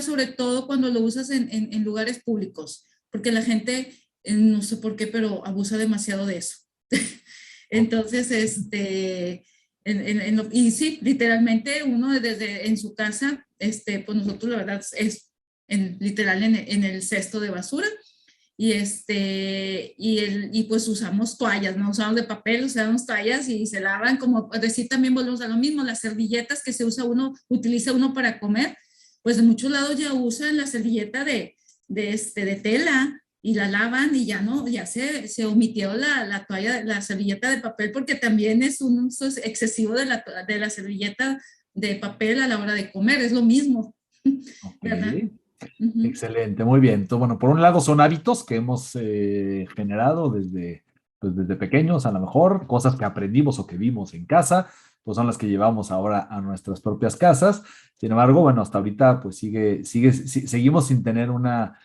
sobre todo cuando lo usas en lugares públicos, porque la gente, no sé por qué, pero abusa demasiado de eso. Entonces, y sí, literalmente uno desde en su casa, pues nosotros la verdad es literal en el cesto de basura, y pues usamos toallas, no usamos de papel, usamos toallas y se lavan, como decir, también volvemos a lo mismo, las servilletas que utiliza uno para comer, pues en muchos lados ya usan la servilleta de tela y la lavan y ya se omitió la toalla, la servilleta de papel, porque también es un uso excesivo de la servilleta de papel a la hora de comer, es lo mismo, Ok. ¿verdad? Ujú. Excelente, muy bien. Entonces, bueno, por un lado son hábitos que hemos generado desde pequeños, a lo mejor, cosas que aprendimos o que vimos en casa, pues son las que llevamos ahora a nuestras propias casas. Sin embargo, bueno, hasta ahorita pues seguimos sin tener una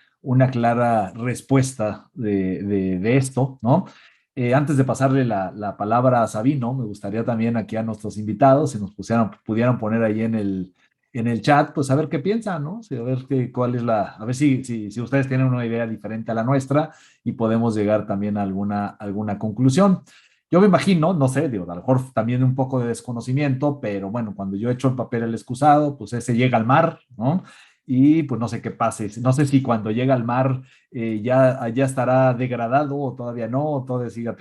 clara respuesta de esto, ¿no? Antes de pasarle la palabra a Sabino, me gustaría también aquí a nuestros invitados, si nos pudieran poner ahí en el chat, pues a ver qué piensan, ¿no? Sí, a ver a ver si ustedes tienen una idea diferente a la nuestra y podemos llegar también a alguna conclusión. Yo me imagino, no sé, digo, a lo mejor también un poco de desconocimiento, pero bueno, cuando yo echo el papel al excusado, pues ese llega al mar, ¿no? Y pues no sé qué pase, no sé si cuando llega al mar ya estará degradado o todavía no, o todavía siga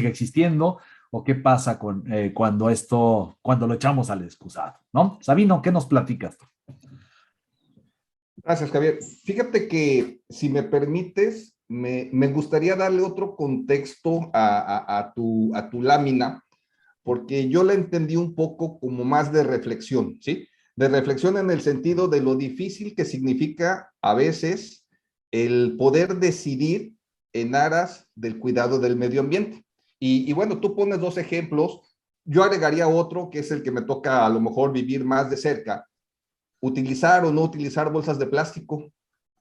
existiendo, o qué pasa cuando lo echamos al excusado, ¿no? Sabino, ¿qué nos platicas? Gracias, Javier. Fíjate que, si me permites, me gustaría darle otro contexto a tu lámina, porque yo la entendí un poco como más de reflexión, ¿sí? De reflexión en el sentido de lo difícil que significa a veces el poder decidir en aras del cuidado del medio ambiente. Y bueno, tú pones dos ejemplos, yo agregaría otro que es el que me toca a lo mejor vivir más de cerca: utilizar o no utilizar bolsas de plástico,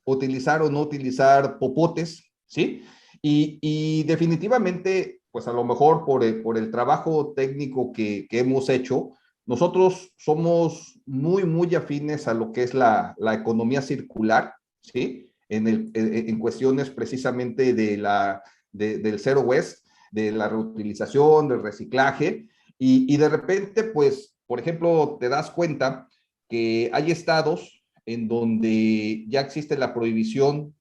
utilizar o no utilizar popotes, ¿sí? Y definitivamente, pues a lo mejor por el trabajo técnico que hemos hecho, nosotros somos muy afines a lo que es la economía circular, ¿sí? En cuestiones precisamente del zero waste, de la reutilización, del reciclaje, y de repente, pues, por ejemplo, te das cuenta que hay estados en donde ya existe la prohibición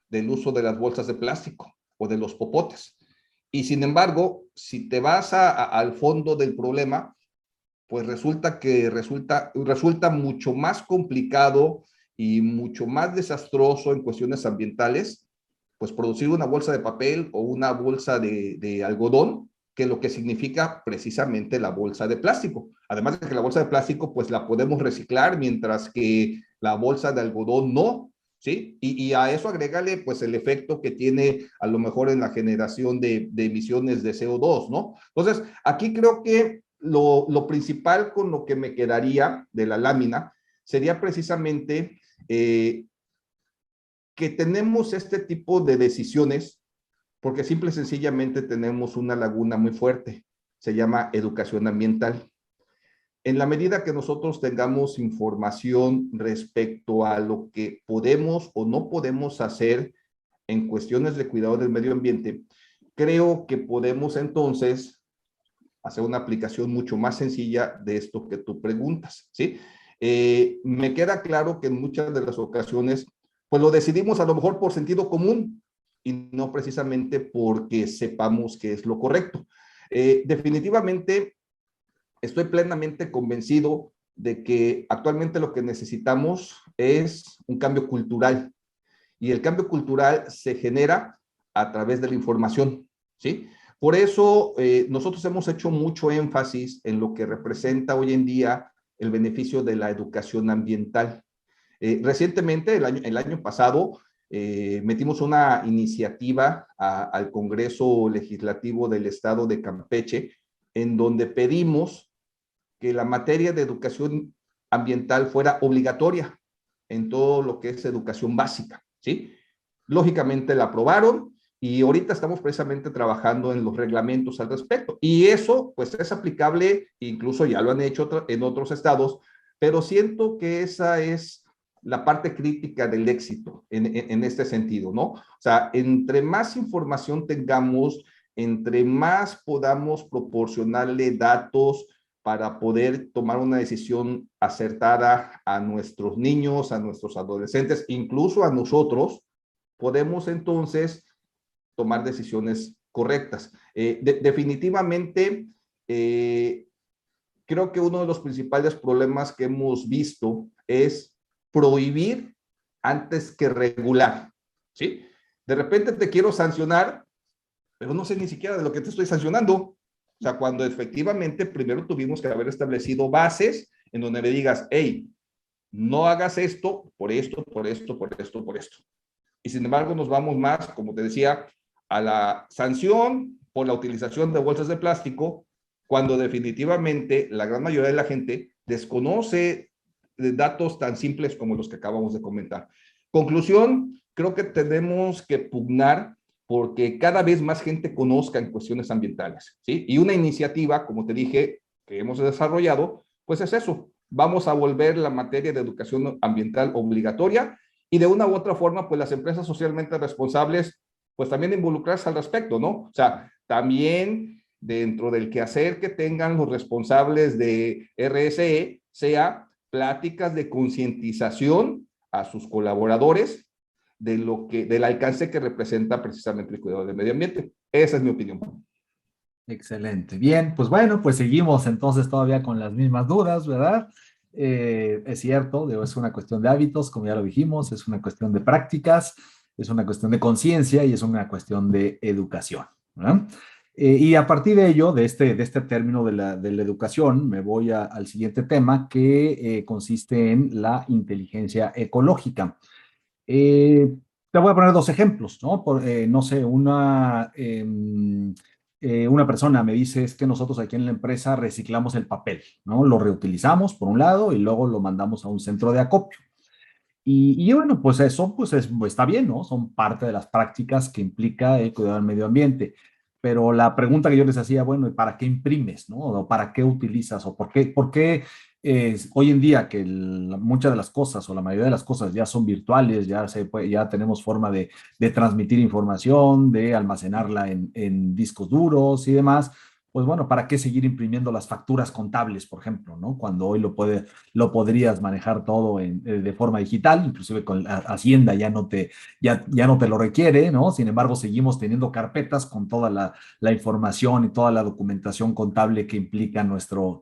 del uso de las bolsas de plástico o de los popotes. Y sin embargo, si te vas al fondo del problema, pues resulta mucho más complicado y mucho más desastroso en cuestiones ambientales, pues producir una bolsa de papel o una bolsa de algodón, que lo que significa precisamente la bolsa de plástico. Además de que la bolsa de plástico, pues la podemos reciclar, mientras que la bolsa de algodón no, ¿sí? Y a eso agrégale, pues, el efecto que tiene a lo mejor en la generación de emisiones de CO2, ¿no? Entonces, aquí creo que lo principal con lo que me quedaría de la lámina sería precisamente que tenemos este tipo de decisiones porque simple y sencillamente tenemos una laguna muy fuerte. Se llama educación ambiental. En la medida que nosotros tengamos información respecto a lo que podemos o no podemos hacer en cuestiones de cuidado del medio ambiente, creo que podemos entonces hacer una aplicación mucho más sencilla de esto que tú preguntas, ¿sí? Me queda claro que en muchas de las ocasiones, pues lo decidimos a lo mejor por sentido común y no precisamente porque sepamos que es lo correcto. Definitivamente estoy plenamente convencido de que actualmente lo que necesitamos es un cambio cultural, y el cambio cultural se genera a través de la información, ¿sí? Por eso nosotros hemos hecho mucho énfasis en lo que representa hoy en día el beneficio de la educación ambiental. Recientemente, el año pasado, metimos una iniciativa al Congreso Legislativo del Estado de Campeche, en donde pedimos que la materia de educación ambiental fuera obligatoria en todo lo que es educación básica, ¿sí? Lógicamente la aprobaron y ahorita estamos precisamente trabajando en los reglamentos al respecto. Y eso, pues, es aplicable, incluso ya lo han hecho en otros estados, pero siento que esa es la parte crítica del éxito en este sentido, ¿no? O sea, entre más información tengamos, entre más podamos proporcionarle datos para poder tomar una decisión acertada a nuestros niños, a nuestros adolescentes, incluso a nosotros, podemos entonces tomar decisiones correctas. Definitivamente, creo que uno de los principales problemas que hemos visto es prohibir antes que regular, ¿sí? De repente te quiero sancionar, pero no sé ni siquiera de lo que te estoy sancionando. O sea, cuando efectivamente primero tuvimos que haber establecido bases en donde me digas, hey, no hagas esto por esto, por esto, por esto, por esto. Y sin embargo nos vamos más, como te decía, a la sanción por la utilización de bolsas de plástico, cuando definitivamente la gran mayoría de la gente desconoce datos tan simples como los que acabamos de comentar. Conclusión, creo que tenemos que pugnar porque cada vez más gente conozca en cuestiones ambientales, ¿sí? Y una iniciativa, como te dije, que hemos desarrollado, pues es eso. Vamos a volver la materia de educación ambiental obligatoria y de una u otra forma, pues las empresas socialmente responsables, pues también involucrarse al respecto, ¿no? O sea, también dentro del quehacer que tengan los responsables de RSE, sea pláticas de concientización a sus colaboradores de del alcance que representa precisamente el cuidado del medio ambiente. Esa es mi opinión. Excelente. Bien, pues bueno, pues seguimos entonces todavía con las mismas dudas, ¿verdad? Es cierto, es una cuestión de hábitos, como ya lo dijimos, es una cuestión de prácticas, es una cuestión de conciencia y es una cuestión de educación, ¿verdad? Y a partir de ello, de este término de la educación, me voy al siguiente tema que consiste en la inteligencia ecológica. Te voy a poner dos ejemplos, ¿no? No sé, una persona me dice es que nosotros aquí en la empresa reciclamos el papel, ¿no? Lo reutilizamos por un lado y luego lo mandamos a un centro de acopio. Y bueno, pues eso pues está bien, ¿no? Son parte de las prácticas que implica el cuidado del medio ambiente. Pero la pregunta que yo les hacía, bueno, ¿y para qué imprimes, no? ¿O para qué utilizas? ¿O por qué hoy en día que muchas de las cosas o la mayoría de las cosas ya son virtuales, ya tenemos forma de transmitir información, de almacenarla en discos duros y demás? Pues bueno, ¿para qué seguir imprimiendo las facturas contables, por ejemplo, ¿no? Cuando hoy lo podrías manejar todo de forma digital, inclusive con Hacienda ya no te lo requiere, ¿no? Sin embargo, seguimos teniendo carpetas con toda la información y toda la documentación contable que implica nuestro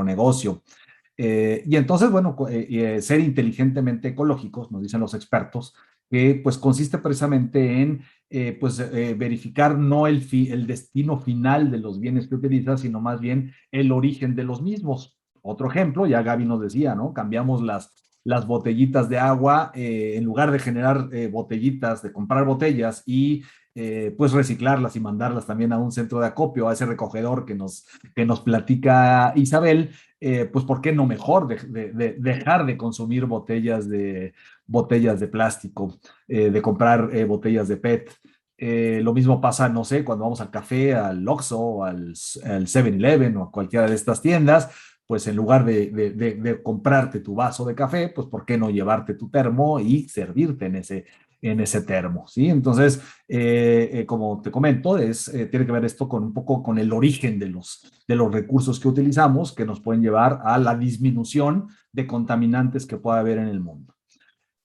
negocio. Y entonces, bueno, ser inteligentemente ecológicos, nos dicen los expertos, que pues consiste precisamente en verificar no el destino final de los bienes que utilizas, sino más bien el origen de los mismos. Otro ejemplo, ya Gaby nos decía, ¿no? Cambiamos las botellitas de agua, en lugar de generar botellitas, de comprar botellas y pues reciclarlas y mandarlas también a un centro de acopio, a ese recogedor que nos platica Isabel, pues ¿por qué no mejor dejar de consumir botellas de plástico, de comprar botellas de PET? Lo mismo pasa, no sé, cuando vamos al café, al Oxxo, al 7-Eleven o a cualquiera de estas tiendas, pues en lugar de comprarte tu vaso de café, pues ¿por qué no llevarte tu termo y servirte en ese termo? ¿Sí? Entonces, como te comento, tiene que ver esto con un poco con el origen de los recursos que utilizamos, que nos pueden llevar a la disminución de contaminantes que pueda haber en el mundo.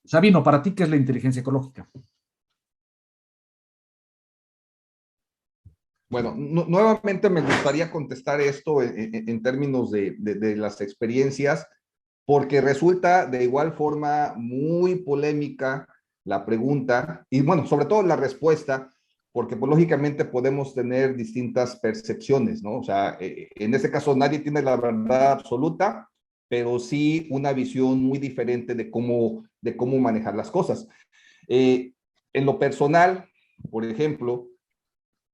Sabino, ¿para ti qué es la inteligencia ecológica? Bueno, nuevamente me gustaría contestar esto en términos de las experiencias, porque resulta de igual forma muy polémica la pregunta y bueno, sobre todo la respuesta, porque pues, lógicamente podemos tener distintas percepciones, ¿no? O sea, en este caso nadie tiene la verdad absoluta, pero sí una visión muy diferente de cómo manejar las cosas. En lo personal, por ejemplo,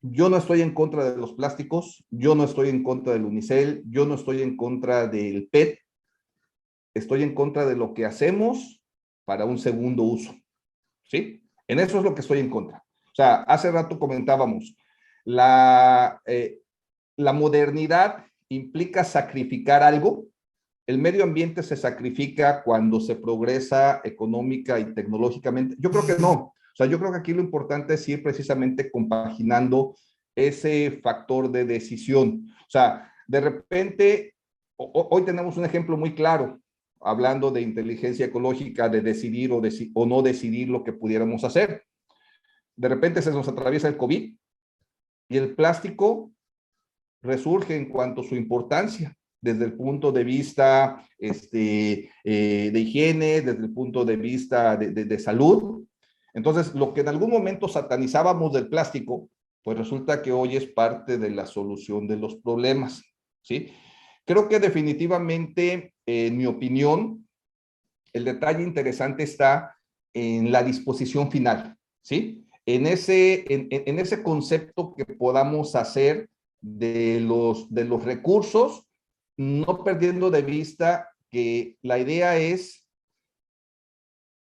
yo no estoy en contra de los plásticos, yo no estoy en contra del unicel, yo no estoy en contra del PET, estoy en contra de lo que hacemos para un segundo uso, ¿sí? En eso es lo que estoy en contra. O sea, hace rato comentábamos, la modernidad implica sacrificar algo. El medio ambiente se sacrifica cuando se progresa económica y tecnológicamente. Yo creo que no. O sea, yo creo que aquí lo importante es ir precisamente compaginando ese factor de decisión. O sea, de repente, hoy tenemos un ejemplo muy claro. hablando de inteligencia ecológica, de decidir o no decidir lo que pudiéramos hacer. De repente se nos atraviesa el COVID y el plástico resurge en cuanto a su importancia, desde el punto de vista de higiene, desde el punto de vista de salud. Entonces, lo que en algún momento satanizábamos del plástico, pues resulta que hoy es parte de la solución de los problemas, ¿sí? Creo que definitivamente, en mi opinión, el detalle interesante está en la disposición final, ¿sí? En ese concepto que podamos hacer de los recursos, no perdiendo de vista que la idea es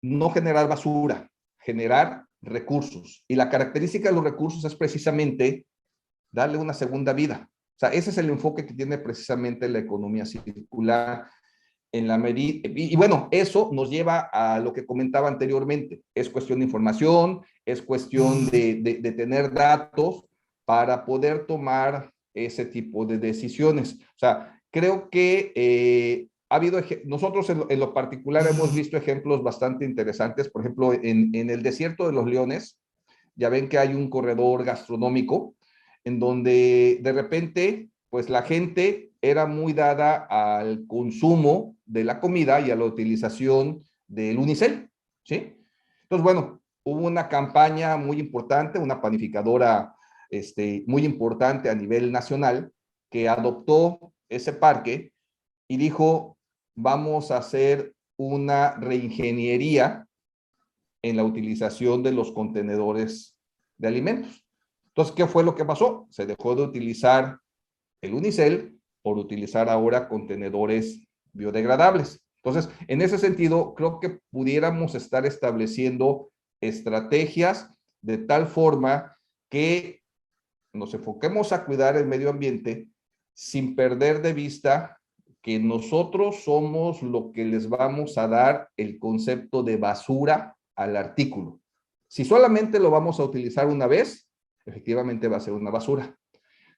no generar basura, generar recursos. Y la característica de los recursos es precisamente darle una segunda vida. O sea, ese es el enfoque que tiene precisamente la economía circular. En la medida, y bueno, eso nos lleva a lo que comentaba anteriormente. Es cuestión de información, es cuestión de tener datos para poder tomar ese tipo de decisiones. O sea, creo que ha habido, nosotros en lo particular hemos visto ejemplos bastante interesantes. Por ejemplo, en el desierto de los Leones, ya ven que hay un corredor gastronómico en donde de repente, pues la gente era muy dada al consumo de la comida y a la utilización del unicel, ¿sí? Entonces, bueno, hubo una campaña muy importante, una panificadora muy importante a nivel nacional que adoptó ese parque y dijo, vamos a hacer una reingeniería en la utilización de los contenedores de alimentos. Entonces, ¿qué fue lo que pasó? Se dejó de utilizar el unicel por utilizar ahora contenedores biodegradables. Entonces, en ese sentido, creo que pudiéramos estar estableciendo estrategias de tal forma que nos enfoquemos a cuidar el medio ambiente sin perder de vista que nosotros somos lo que les vamos a dar el concepto de basura al artículo. Si solamente lo vamos a utilizar una vez, efectivamente va a ser una basura.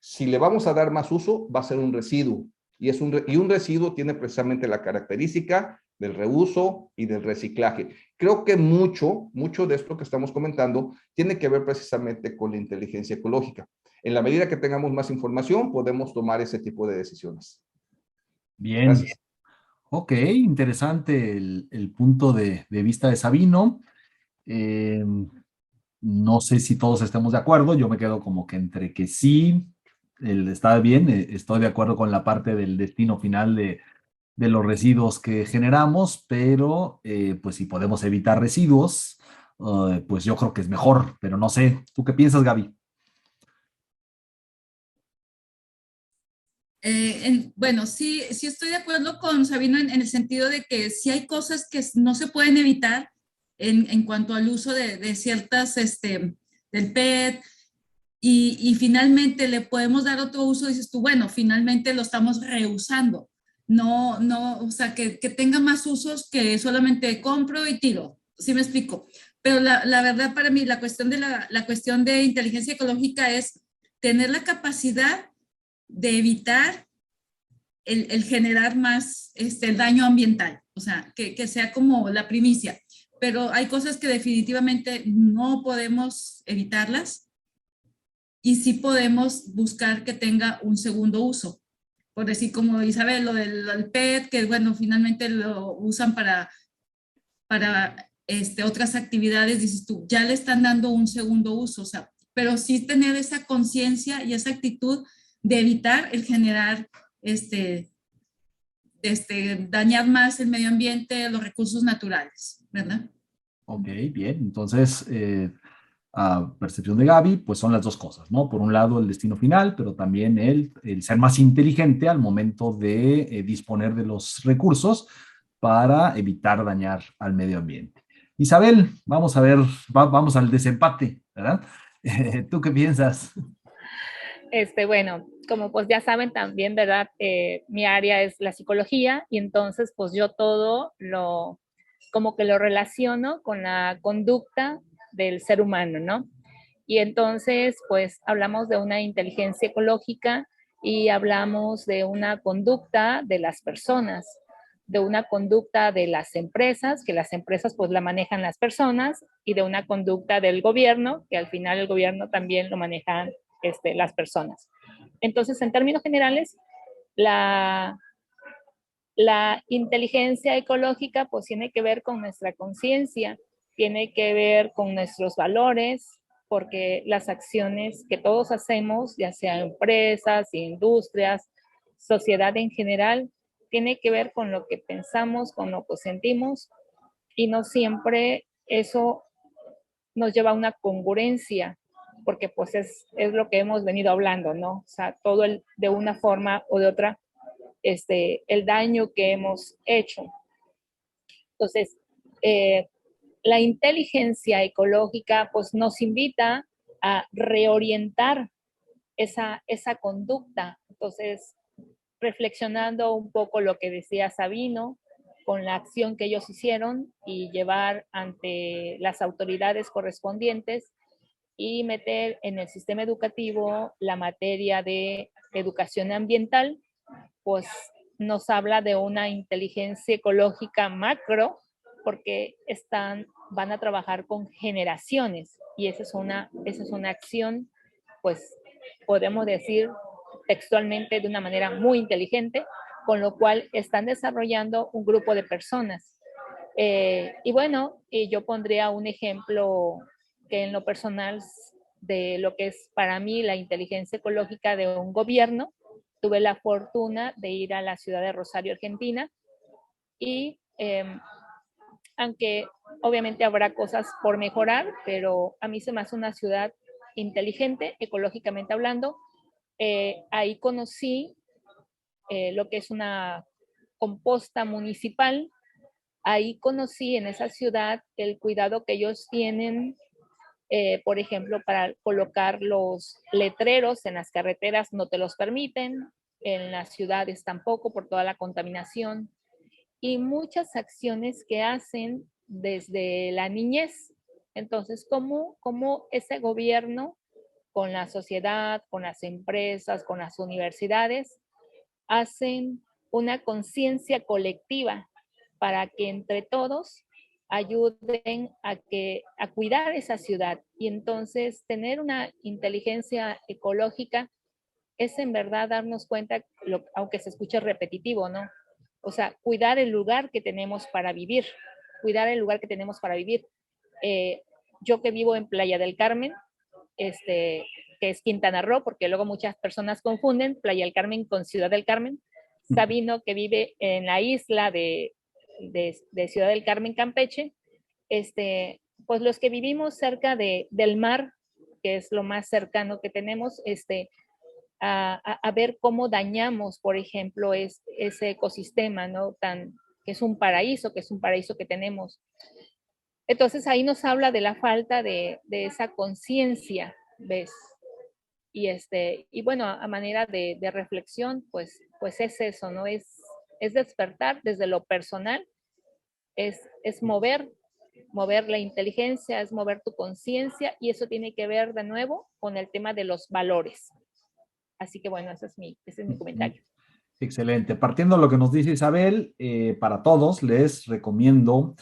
Si le vamos a dar más uso, va a ser un residuo. Y un residuo tiene precisamente la característica del reuso y del reciclaje. Creo que mucho de esto que estamos comentando tiene que ver precisamente con la inteligencia ecológica. En la medida que tengamos más información, podemos tomar ese tipo de decisiones. Bien. Gracias. Ok, interesante el punto de vista de Sabino. No sé si todos estemos de acuerdo, yo me quedo como que entre que sí, está bien, estoy de acuerdo con la parte del destino final de los residuos que generamos, pero pues si podemos evitar residuos, pues yo creo que es mejor, pero no sé, ¿tú qué piensas, Gaby? Bueno, sí, sí estoy de acuerdo con Sabino en el sentido de que sí hay cosas que no se pueden evitar en cuanto al uso de ciertas, del PET, y finalmente le podemos dar otro uso, dices tú, bueno, finalmente lo estamos reusando. No, no, o sea, que tenga más usos que solamente compro y tiro. ¿Sí me explico? Pero la verdad para mí, la cuestión la cuestión de inteligencia ecológica es tener la capacidad de evitar el generar más el daño ambiental, o sea, que sea como la primicia. Pero hay cosas que definitivamente no podemos evitarlas y sí podemos buscar que tenga un segundo uso. Por decir, como Isabel, lo del PET, que bueno, finalmente lo usan para otras actividades, dices tú, ya le están dando un segundo uso, o sea, pero sí tener esa conciencia y esa actitud de evitar el generar, dañar más el medio ambiente, los recursos naturales, ¿verdad? Ok, bien, entonces, a percepción de Gaby, pues son las dos cosas, ¿no? Por un lado, el destino final, pero también el ser más inteligente al momento de disponer de los recursos para evitar dañar al medio ambiente. Isabel, vamos a ver, vamos al desempate, ¿verdad? ¿Tú qué piensas? Bueno, como pues ya saben también, ¿verdad? Mi área es la psicología y entonces pues yo todo como que lo relaciono con la conducta del ser humano, ¿no? Y entonces pues hablamos de una inteligencia ecológica y hablamos de una conducta de las personas, de una conducta de las empresas, que las empresas pues la manejan las personas, y de una conducta del gobierno, que al final el gobierno también lo manejan las personas. Entonces, en términos generales, la inteligencia ecológica pues tiene que ver con nuestra conciencia, tiene que ver con nuestros valores, porque las acciones que todos hacemos, ya sea empresas, industrias, sociedad en general, tiene que ver con lo que pensamos, con lo que sentimos, y no siempre eso nos lleva a una congruencia, porque pues es lo que hemos venido hablando, ¿no? O sea, todo de una forma o de otra, el daño que hemos hecho. Entonces, la inteligencia ecológica pues nos invita a reorientar esa conducta. Entonces, reflexionando un poco lo que decía Sabino, con la acción que ellos hicieron y llevar ante las autoridades correspondientes y meter en el sistema educativo la materia de educación ambiental, pues nos habla de una inteligencia ecológica macro, porque van a trabajar con generaciones, y esa es una acción, pues podemos decir textualmente, de una manera muy inteligente, con lo cual están desarrollando un grupo de personas. Y bueno, yo pondría un ejemplo que en lo personal de lo que es para mí la inteligencia ecológica de un gobierno. Tuve la fortuna de ir a la ciudad de Rosario, Argentina, y aunque obviamente habrá cosas por mejorar, pero a mí se me hace una ciudad inteligente, ecológicamente hablando. Ahí conocí lo que es una composta municipal. Ahí conocí en esa ciudad el cuidado que ellos tienen, por ejemplo, para colocar los letreros en las carreteras, no te los permiten, en las ciudades tampoco, por toda la contaminación, y muchas acciones que hacen desde la niñez. Entonces, ¿cómo ese gobierno, con la sociedad, con las empresas, con las universidades, hacen una conciencia colectiva para que entre todos ayuden a cuidar esa ciudad? Y entonces tener una inteligencia ecológica es en verdad darnos cuenta, aunque se escuche repetitivo, ¿no? O sea, cuidar el lugar que tenemos para vivir, cuidar el lugar que tenemos para vivir. Yo que vivo en Playa del Carmen, que es Quintana Roo, porque luego muchas personas confunden Playa del Carmen con Ciudad del Carmen. Sabino, que vive en la isla de Ciudad del Carmen, Campeche, pues los que vivimos cerca del mar, que es lo más cercano que tenemos, a ver cómo dañamos, por ejemplo, ese ecosistema, ¿no? Que es un paraíso que tenemos. Entonces ahí nos habla de la falta de esa conciencia, ¿ves? Y bueno, a manera de reflexión, pues es eso, ¿no? Es despertar desde lo personal, es mover la inteligencia, es mover tu conciencia, y eso tiene que ver de nuevo con el tema de los valores. Así que bueno, ese es mi comentario. Excelente. Partiendo de lo que nos dice Isabel, para todos les recomiendo,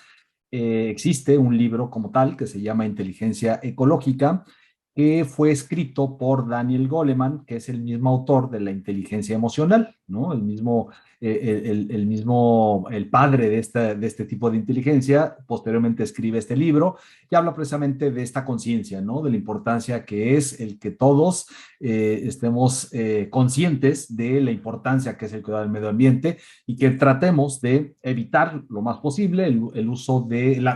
existe un libro como tal que se llama Inteligencia Ecológica, que fue escrito por Daniel Goleman, que es el mismo autor de la inteligencia emocional, ¿no? El mismo, el padre de este tipo de inteligencia. Posteriormente escribe este libro y habla precisamente de esta conciencia, ¿no? De la importancia que es el que todos estemos conscientes de la importancia que es el cuidado del medio ambiente, y que tratemos de evitar lo más posible el uso de la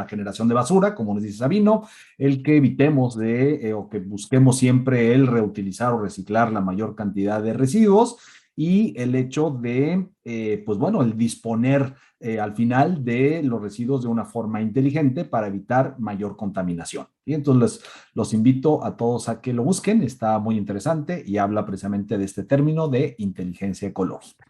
generación de basura, como nos dice Sabino, el que evitemos o que busquemos siempre el reutilizar o reciclar la mayor cantidad de residuos, y el hecho de, el disponer al final de los residuos de una forma inteligente para evitar mayor contaminación. Y entonces los invito a todos a que lo busquen, está muy interesante y habla precisamente de este término de inteligencia ecológica.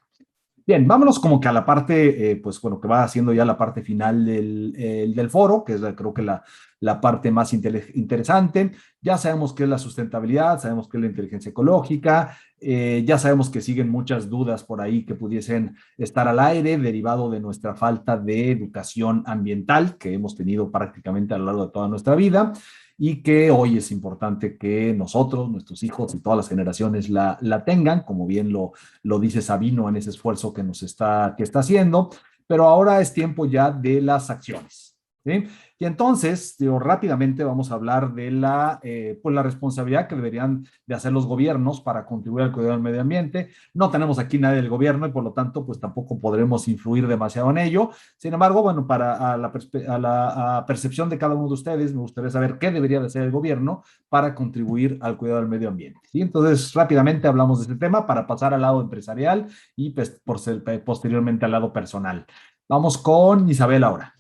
Bien, vámonos como que a la parte, pues bueno, que va haciendo ya la parte final del foro, que es creo que la parte más interesante. Ya sabemos qué es la sustentabilidad, sabemos qué es la inteligencia ecológica, ya sabemos que siguen muchas dudas por ahí que pudiesen estar al aire, derivado de nuestra falta de educación ambiental que hemos tenido prácticamente a lo largo de toda nuestra vida y que hoy es importante que nosotros, nuestros hijos y todas las generaciones la tengan, como bien lo dice Sabino en ese esfuerzo que está haciendo, pero ahora es tiempo ya de las acciones. ¿Sí? Y entonces, digo, rápidamente vamos a hablar de pues la responsabilidad que deberían de hacer los gobiernos para contribuir al cuidado del medio ambiente. No tenemos aquí nadie del gobierno y por lo tanto, pues tampoco podremos influir demasiado en ello. Sin embargo, bueno, para a la percepción de cada uno de ustedes, me gustaría saber qué debería de hacer el gobierno para contribuir al cuidado del medio ambiente. ¿Sí? Entonces, rápidamente hablamos de este tema para pasar al lado empresarial y pues, posteriormente al lado personal. Vamos con Isabel ahora.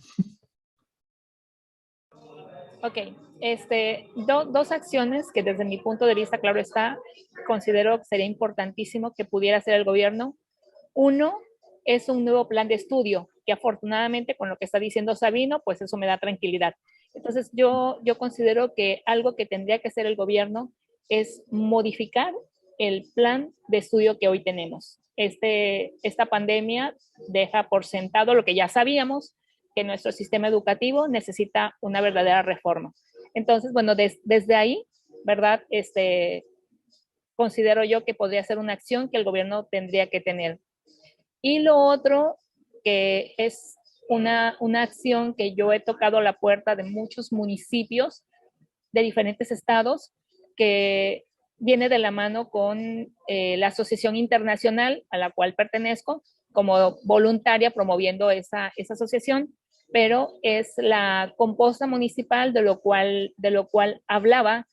Ok, dos acciones que desde mi punto de vista, claro está, considero que sería importantísimo que pudiera hacer el gobierno. Uno es un nuevo plan de estudio, que afortunadamente con lo que está diciendo Sabino, pues eso me da tranquilidad. Entonces yo considero que algo que tendría que hacer el gobierno es modificar el plan de estudio que hoy tenemos. Esta pandemia deja por sentado lo que ya sabíamos, que nuestro sistema educativo necesita una verdadera reforma. Entonces, bueno, desde ahí, ¿verdad? Considero yo que podría ser una acción que el gobierno tendría que tener. Y lo otro, que es una acción que yo he tocado la puerta de muchos municipios de diferentes estados, que viene de la mano con la Asociación Internacional a la cual pertenezco como voluntaria promoviendo esa asociación, pero es la composta municipal de lo cual hablaba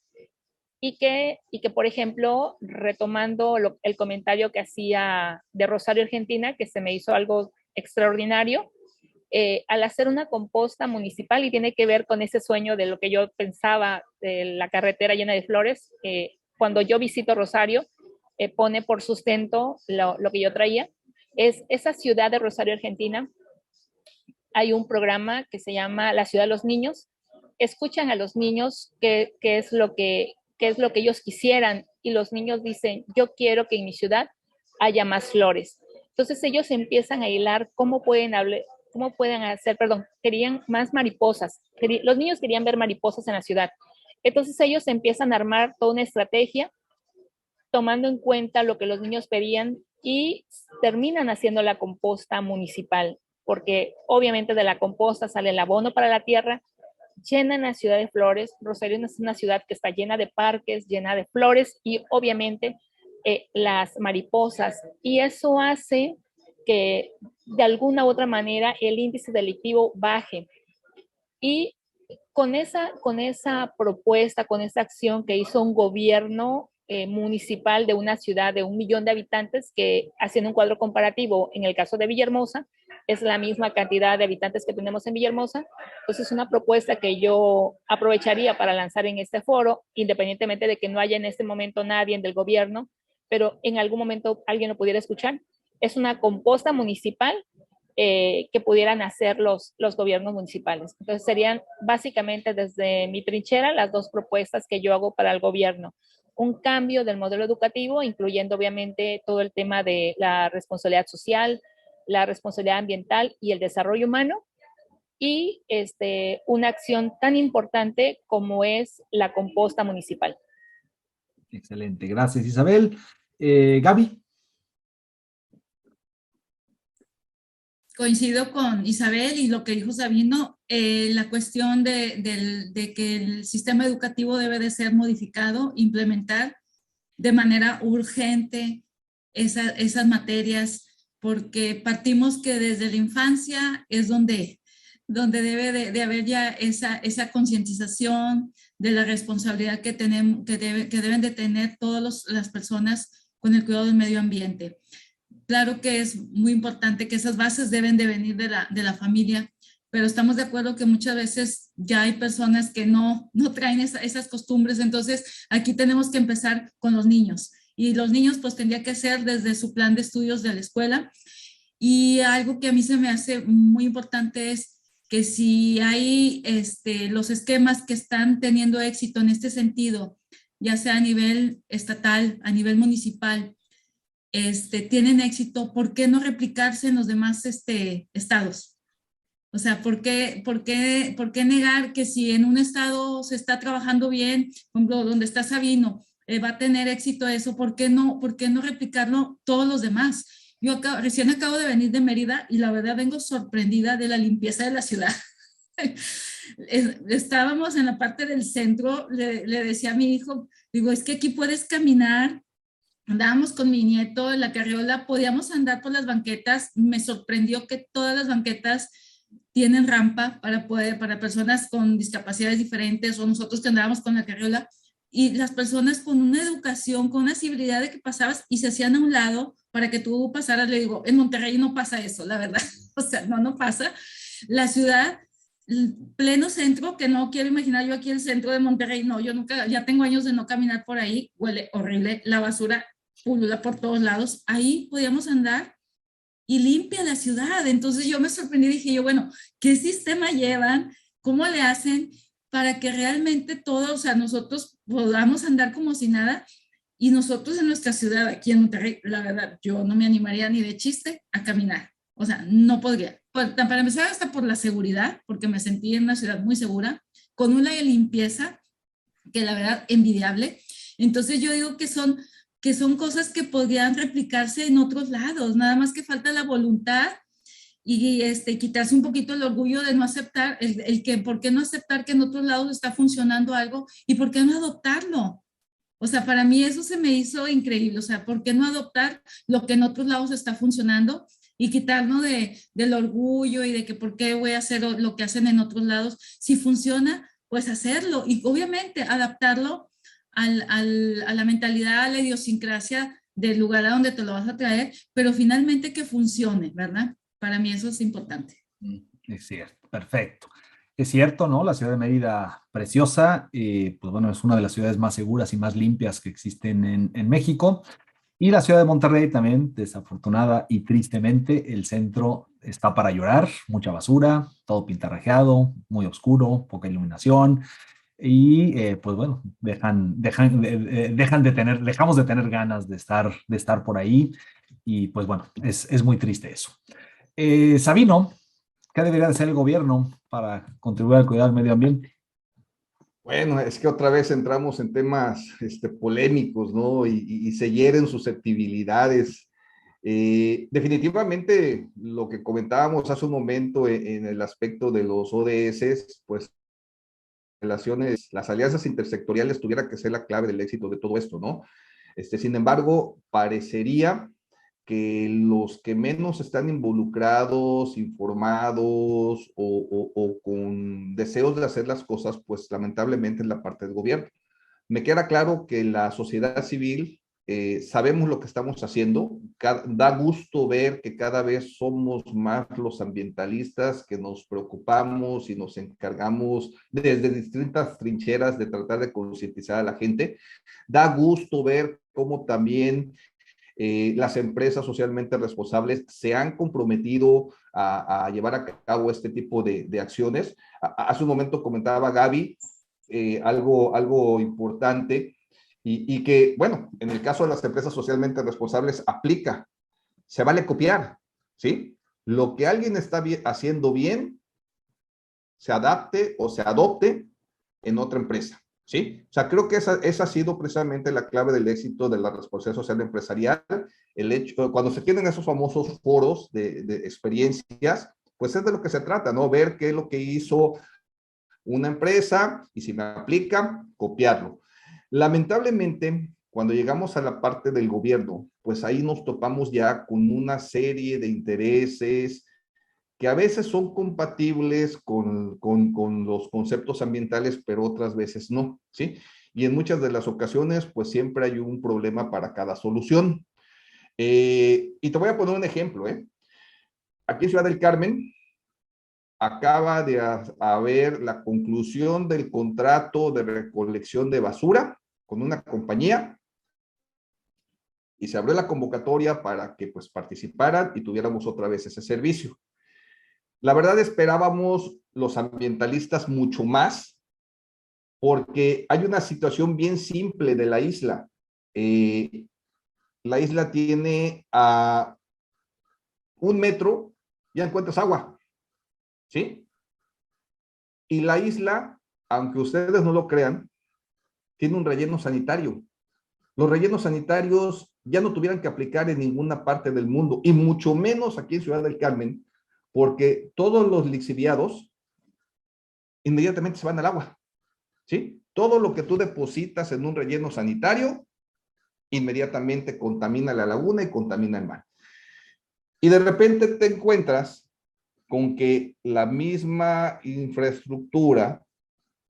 y que, por ejemplo, retomando el comentario que hacía de Rosario, Argentina, que se me hizo algo extraordinario, al hacer una composta municipal, y tiene que ver con ese sueño de lo que yo pensaba de la carretera llena de flores, cuando yo visito Rosario, pone por sustento lo que yo traía, es esa ciudad de Rosario, Argentina. Hay un programa que se llama La Ciudad de los Niños. Escuchan a los niños qué es lo que ellos quisieran, y los niños dicen, yo quiero que en mi ciudad haya más flores. Entonces ellos empiezan a hilar cómo pueden hacer, querían más mariposas. Los niños querían ver mariposas en la ciudad. Entonces ellos empiezan a armar toda una estrategia tomando en cuenta lo que los niños pedían y terminan haciendo la composta municipal, porque obviamente de la composta sale el abono para la tierra, llenan la ciudad de flores. Rosario es una ciudad que está llena de parques, llena de flores y obviamente las mariposas. Y eso hace que de alguna u otra manera el índice delictivo baje. Y con esa propuesta, con esa acción que hizo un gobierno municipal de una ciudad de 1 millón de habitantes, que haciendo un cuadro comparativo, en el caso de Villahermosa, es la misma cantidad de habitantes que tenemos en Villahermosa. Entonces es una propuesta que yo aprovecharía para lanzar en este foro, independientemente de que no haya en este momento nadie del gobierno, pero en algún momento alguien lo pudiera escuchar. Es una composta municipal que pudieran hacer los gobiernos municipales. Entonces serían básicamente desde mi trinchera las dos propuestas que yo hago para el gobierno. Un cambio del modelo educativo, incluyendo obviamente todo el tema de la responsabilidad social, la responsabilidad ambiental y el desarrollo humano, y una acción tan importante como es la composta municipal. Excelente, gracias Isabel. Gaby. Coincido con Isabel y lo que dijo Sabino, la cuestión de que el sistema educativo debe de ser modificado, implementar de manera urgente esas materias, porque partimos que desde la infancia es donde debe de haber ya esa concientización de la responsabilidad que deben de tener todas las personas con el cuidado del medio ambiente. Claro que es muy importante que esas bases deben de venir de la familia, pero estamos de acuerdo que muchas veces ya hay personas que no traen esas costumbres. Entonces aquí tenemos que empezar con los niños, y los niños pues tendría que ser desde su plan de estudios de la escuela. Y algo que a mí se me hace muy importante es que si hay los esquemas que están teniendo éxito en este sentido, ya sea a nivel estatal, a nivel municipal, tienen éxito, ¿por qué no replicarse en los demás estados? O sea, ¿por qué negar que si en un estado se está trabajando bien, por ejemplo, donde está Sabino, va a tener éxito eso? ¿Por qué no replicarlo todos los demás? Recién acabo de venir de Mérida y la verdad vengo sorprendida de la limpieza de la ciudad. Estábamos en la parte del centro, le decía a mi hijo, digo, es que aquí puedes caminar. Andábamos con mi nieto en la carriola, podíamos andar por las banquetas. Me sorprendió que todas las banquetas tienen rampa para personas con discapacidades diferentes, o nosotros que andábamos con la carriola, y las personas con una educación, con una civilidad de que pasabas y se hacían a un lado para que tú pasaras. Le digo, en Monterrey no pasa eso, la verdad. O sea, no pasa. La ciudad, pleno centro, que no quiero imaginar yo aquí el centro de Monterrey. No, yo nunca, ya tengo años de no caminar por ahí, huele horrible, la basura pulula por todos lados. Ahí podíamos andar y limpia la ciudad. Entonces yo me sorprendí, dije yo, bueno, ¿qué sistema llevan? ¿Cómo le hacen para que realmente todos, o sea, nosotros podamos andar como si nada? Y nosotros en nuestra ciudad, aquí en Monterrey, la verdad, yo no me animaría ni de chiste a caminar. O sea, no podría. Para empezar, hasta por la seguridad, porque me sentí en una ciudad muy segura, con una limpieza que la verdad envidiable. Entonces yo digo que son cosas que podrían replicarse en otros lados, nada más que falta la voluntad y quitarse un poquito el orgullo de no aceptar, ¿por qué no aceptar que en otros lados está funcionando algo y por qué no adoptarlo? O sea, para mí eso se me hizo increíble. O sea, ¿por qué no adoptar lo que en otros lados está funcionando y quitarnos del orgullo y de que por qué voy a hacer lo que hacen en otros lados? Si funciona, pues hacerlo y obviamente adaptarlo a la mentalidad, a la idiosincrasia del lugar a donde te lo vas a traer, pero finalmente que funcione, ¿verdad? Para mí eso es importante. Es cierto, perfecto. Es cierto, ¿no? La ciudad de Mérida, preciosa, pues bueno, es una de las ciudades más seguras y más limpias que existen en México. Y la ciudad de Monterrey también, desafortunada y tristemente, el centro está para llorar, mucha basura, todo pintarrajeado, muy oscuro, poca iluminación. Y pues bueno, dejamos de tener ganas de estar por ahí. Y pues bueno, es muy triste eso. Sabino, ¿qué debería de hacer el gobierno para contribuir al cuidado del medio ambiente? Bueno, es que otra vez entramos en temas polémicos, ¿no? Y se hieren susceptibilidades. Definitivamente, lo que comentábamos hace un momento en el aspecto de los ODS, pues relaciones, las alianzas intersectoriales tuviera que ser la clave del éxito de todo esto, ¿no? Sin embargo, parecería que los que menos están involucrados, informados o con deseos de hacer las cosas, pues lamentablemente es la parte del gobierno. Me queda claro que la sociedad civil sabemos lo que estamos haciendo. Da gusto ver que cada vez somos más los ambientalistas que nos preocupamos y nos encargamos desde distintas trincheras de tratar de concientizar a la gente. Da gusto ver cómo también las empresas socialmente responsables se han comprometido a llevar a cabo este tipo de acciones. Hace un momento comentaba Gaby algo importante y que, bueno, en el caso de las empresas socialmente responsables aplica, se vale copiar, ¿sí? Lo que alguien está haciendo bien, se adapte o se adopte en otra empresa, ¿sí? O sea, creo que esa ha sido precisamente la clave del éxito de la responsabilidad social empresarial. El hecho, cuando se tienen esos famosos foros de experiencias, pues es de lo que se trata, ¿no? Ver qué es lo que hizo una empresa y si me aplica, copiarlo. Lamentablemente, cuando llegamos a la parte del gobierno, pues ahí nos topamos ya con una serie de intereses que a veces son compatibles con los conceptos ambientales, pero otras veces no, ¿sí? Y en muchas de las ocasiones, pues siempre hay un problema para cada solución. Y te voy a poner un ejemplo, ¿eh? Aquí en Ciudad del Carmen, acaba de haber la conclusión del contrato de recolección de basura con una compañía y se abrió la convocatoria para que pues participaran y tuviéramos otra vez ese servicio. La verdad esperábamos los ambientalistas mucho más, porque hay una situación bien simple de la isla. La isla tiene a 1 metro, ya encuentras agua, ¿sí? Y la isla, aunque ustedes no lo crean, tiene un relleno sanitario. Los rellenos sanitarios ya no tuvieran que aplicar en ninguna parte del mundo, y mucho menos aquí en Ciudad del Carmen, porque todos los lixiviados inmediatamente se van al agua, ¿sí? Todo lo que tú depositas en un relleno sanitario, inmediatamente contamina la laguna y contamina el mar. Y de repente te encuentras con que la misma infraestructura,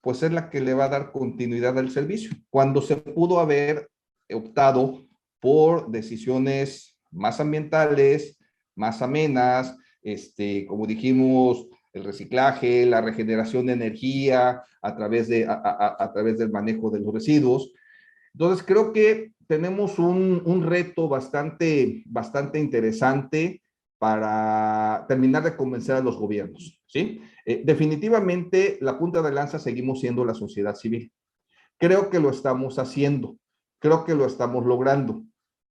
pues es la que le va a dar continuidad al servicio, cuando se pudo haber optado por decisiones más ambientales, más amenas, como dijimos, el reciclaje, la regeneración de energía a través del manejo de los residuos. Entonces creo que tenemos un reto bastante interesante para terminar de convencer a los gobiernos, ¿sí? Definitivamente la punta de lanza seguimos siendo la sociedad civil. Creo que lo estamos haciendo, creo que lo estamos logrando.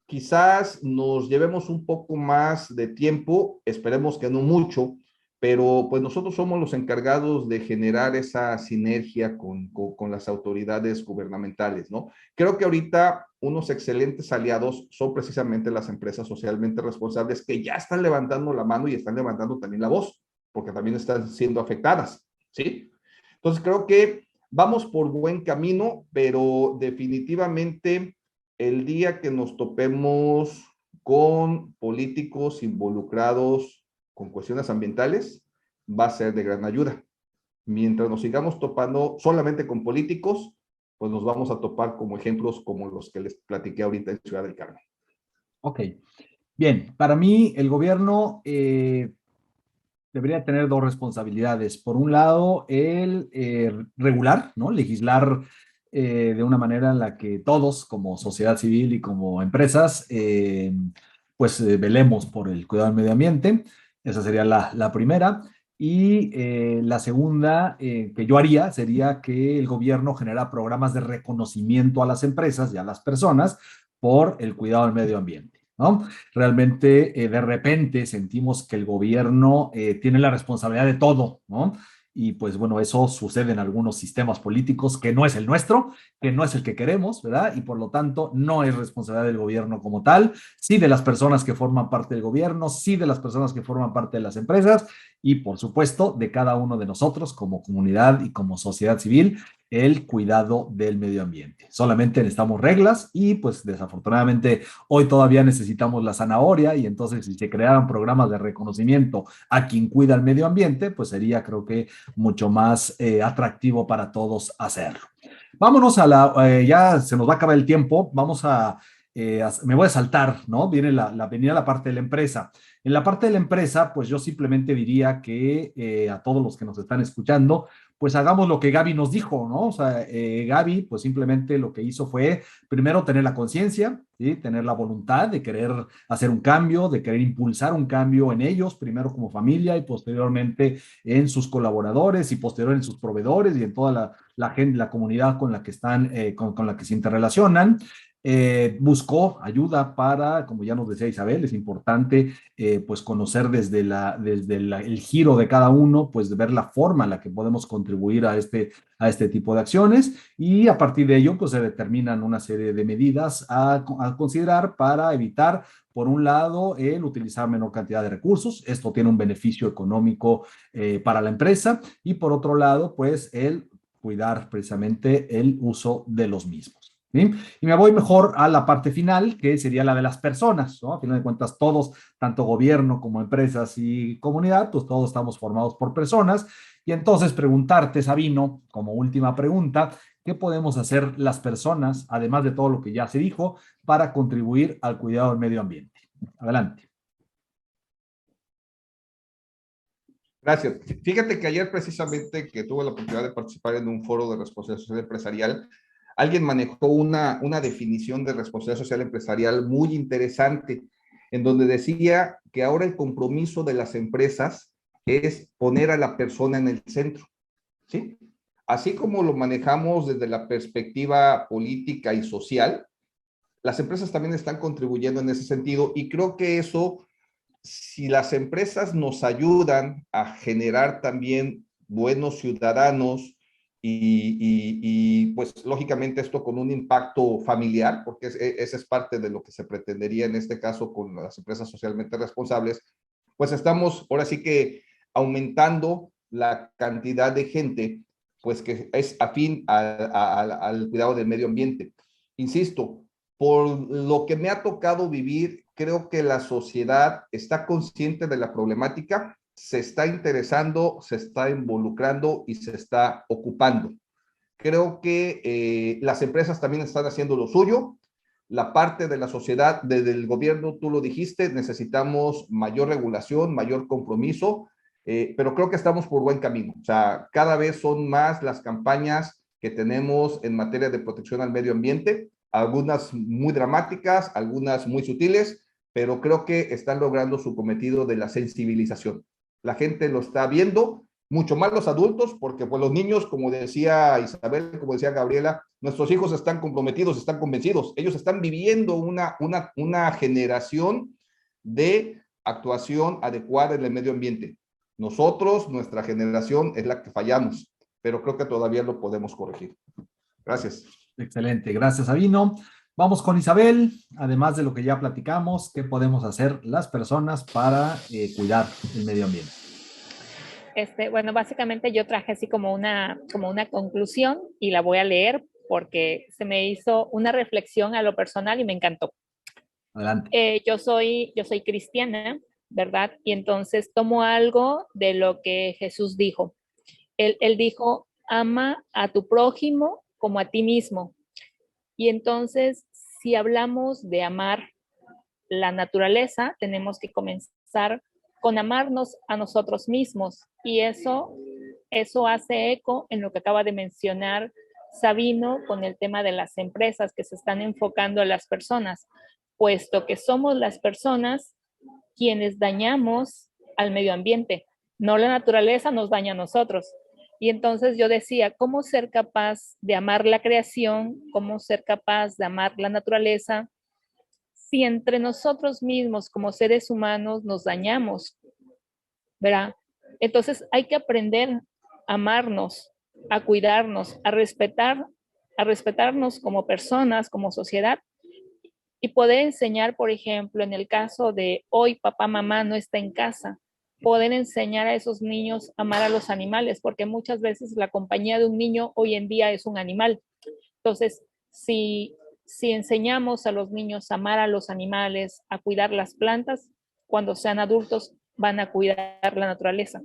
Quizás nos llevemos un poco más de tiempo, esperemos que no mucho, pero pues nosotros somos los encargados de generar esa sinergia con las autoridades gubernamentales, ¿no? Creo que ahorita unos excelentes aliados son precisamente las empresas socialmente responsables, que ya están levantando la mano y están levantando también la voz, porque también están siendo afectadas, ¿sí? Entonces creo que vamos por buen camino, pero definitivamente el día que nos topemos con políticos involucrados con cuestiones ambientales, va a ser de gran ayuda. Mientras nos sigamos topando solamente con políticos, pues nos vamos a topar como ejemplos como los que les platiqué ahorita en Ciudad del Carmen. Ok, bien, para mí el gobierno debería tener dos responsabilidades. Por un lado, el regular, ¿no? Legislar de una manera en la que todos, como sociedad civil y como empresas, pues velemos por el cuidado del medio ambiente. Esa sería la primera. Y la segunda que yo haría sería que el gobierno genera programas de reconocimiento a las empresas y a las personas por el cuidado del medio ambiente, ¿no? Realmente de repente sentimos que el gobierno tiene la responsabilidad de todo, ¿no? Y pues bueno, eso sucede en algunos sistemas políticos que no es el nuestro, que no es el que queremos, ¿verdad? Y por lo tanto no es responsabilidad del gobierno como tal, sí de las personas que forman parte del gobierno, sí de las personas que forman parte de las empresas y por supuesto de cada uno de nosotros como comunidad y como sociedad civil, el cuidado del medio ambiente. Solamente necesitamos reglas y pues desafortunadamente hoy todavía necesitamos la zanahoria y entonces si se crearan programas de reconocimiento a quien cuida el medio ambiente, pues sería creo que mucho más atractivo para todos hacerlo. Vámonos ya se nos va a acabar el tiempo, me voy a saltar, ¿no? Venía la parte de la empresa. En la parte de la empresa, pues yo simplemente diría que a todos los que nos están escuchando, pues hagamos lo que Gaby nos dijo, ¿no? O sea, Gaby, pues simplemente lo que hizo fue, primero, tener la conciencia, ¿sí? Tener la voluntad de querer hacer un cambio, de querer impulsar un cambio en ellos, primero como familia y posteriormente en sus colaboradores y posterior en sus proveedores y en toda la gente, la comunidad con la que están, con la que se interrelacionan. Buscó ayuda para, como ya nos decía Isabel, es importante pues conocer desde el giro de cada uno, pues de ver la forma en la que podemos contribuir a este tipo de acciones y a partir de ello pues se determinan una serie de medidas a considerar para evitar, por un lado, el utilizar menor cantidad de recursos. Esto tiene un beneficio económico para la empresa y por otro lado, pues el cuidar precisamente el uso de los mismos. ¿Sí? Y me voy mejor a la parte final, que sería la de las personas, ¿no? A final de cuentas, todos, tanto gobierno como empresas y comunidad, pues todos estamos formados por personas. Y entonces preguntarte, Sabino, como última pregunta, ¿qué podemos hacer las personas, además de todo lo que ya se dijo, para contribuir al cuidado del medio ambiente? Adelante. Gracias. Fíjate que ayer precisamente que tuve la oportunidad de participar en un foro de responsabilidad social empresarial, alguien manejó una definición de responsabilidad social empresarial muy interesante, en donde decía que ahora el compromiso de las empresas es poner a la persona en el centro, ¿sí? Así como lo manejamos desde la perspectiva política y social, las empresas también están contribuyendo en ese sentido, y creo que eso, si las empresas nos ayudan a generar también buenos ciudadanos pues lógicamente esto con un impacto familiar, porque esa es parte de lo que se pretendería en este caso con las empresas socialmente responsables, pues estamos ahora sí que aumentando la cantidad de gente pues que es afín al cuidado del medio ambiente. Insisto, por lo que me ha tocado vivir, creo que la sociedad está consciente de la problemática, se está interesando, se está involucrando y se está ocupando. Creo que las empresas también están haciendo lo suyo. La parte de la sociedad, desde el gobierno, tú lo dijiste, necesitamos mayor regulación, mayor compromiso, pero creo que estamos por buen camino. O sea, cada vez son más las campañas que tenemos en materia de protección al medio ambiente, algunas muy dramáticas, algunas muy sutiles, pero creo que están logrando su cometido de la sensibilización. La gente lo está viendo, mucho más los adultos, porque pues los niños, como decía Isabel, como decía Gabriela, nuestros hijos están comprometidos, están convencidos, ellos están viviendo una generación de actuación adecuada en el medio ambiente. Nosotros, nuestra generación es la que fallamos, pero creo que todavía lo podemos corregir. Gracias. Excelente, gracias Sabino. Vamos con Isabel, además de lo que ya platicamos, ¿qué podemos hacer las personas para cuidar el medio ambiente? Bueno, básicamente yo traje así como una conclusión y la voy a leer porque se me hizo una reflexión a lo personal y me encantó. Adelante. Yo soy cristiana, ¿verdad? Y entonces tomo algo de lo que Jesús dijo. Él dijo, ama a tu prójimo como a ti mismo. Y entonces, si hablamos de amar la naturaleza, tenemos que comenzar con amarnos a nosotros mismos. Y eso hace eco en lo que acaba de mencionar Sabino con el tema de las empresas que se están enfocando a las personas, puesto que somos las personas quienes dañamos al medio ambiente, no la naturaleza nos daña a nosotros. Y entonces yo decía, ¿cómo ser capaz de amar la creación? ¿Cómo ser capaz de amar la naturaleza? Si entre nosotros mismos como seres humanos nos dañamos, ¿verdad? Entonces hay que aprender a amarnos, a cuidarnos, a respetarnos como personas, como sociedad, y poder enseñar, por ejemplo, en el caso de hoy papá, mamá no está en casa, poder enseñar a esos niños a amar a los animales, porque muchas veces la compañía de un niño hoy en día es un animal. Entonces, si enseñamos a los niños a amar a los animales, a cuidar las plantas, cuando sean adultos van a cuidar la naturaleza.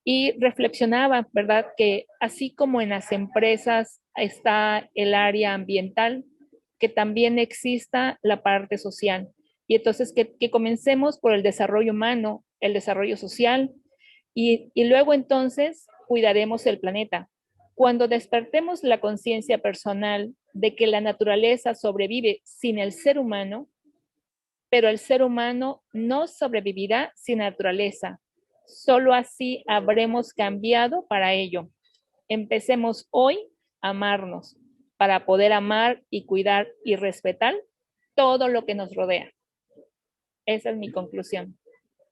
Y reflexionaba, ¿verdad? Que así como en las empresas está el área ambiental, que también exista la parte social. Y entonces que comencemos por el desarrollo humano, el desarrollo social, y luego entonces cuidaremos el planeta. Cuando despertemos la conciencia personal de que la naturaleza sobrevive sin el ser humano, pero el ser humano no sobrevivirá sin naturaleza. Solo así habremos cambiado para ello. Empecemos hoy a amarnos para poder amar y cuidar y respetar todo lo que nos rodea. Esa es mi conclusión.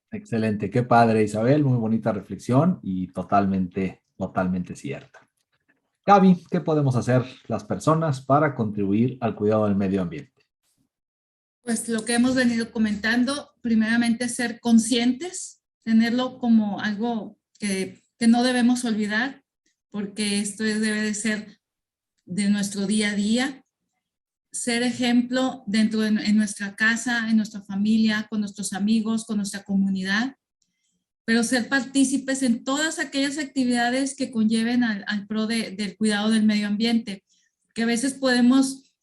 Excelente, qué padre Isabel, muy bonita reflexión y totalmente cierta. Gaby, ¿qué podemos hacer las personas para contribuir al cuidado del medio ambiente? Pues lo que hemos venido comentando, primeramente ser conscientes, tenerlo como algo que no debemos olvidar, porque esto debe de ser de nuestro día a día, ser ejemplo dentro de en nuestra casa, en nuestra familia, con nuestros amigos, con nuestra comunidad, pero ser partícipes en todas aquellas actividades que conlleven al pro del cuidado del medio ambiente, que a veces podemos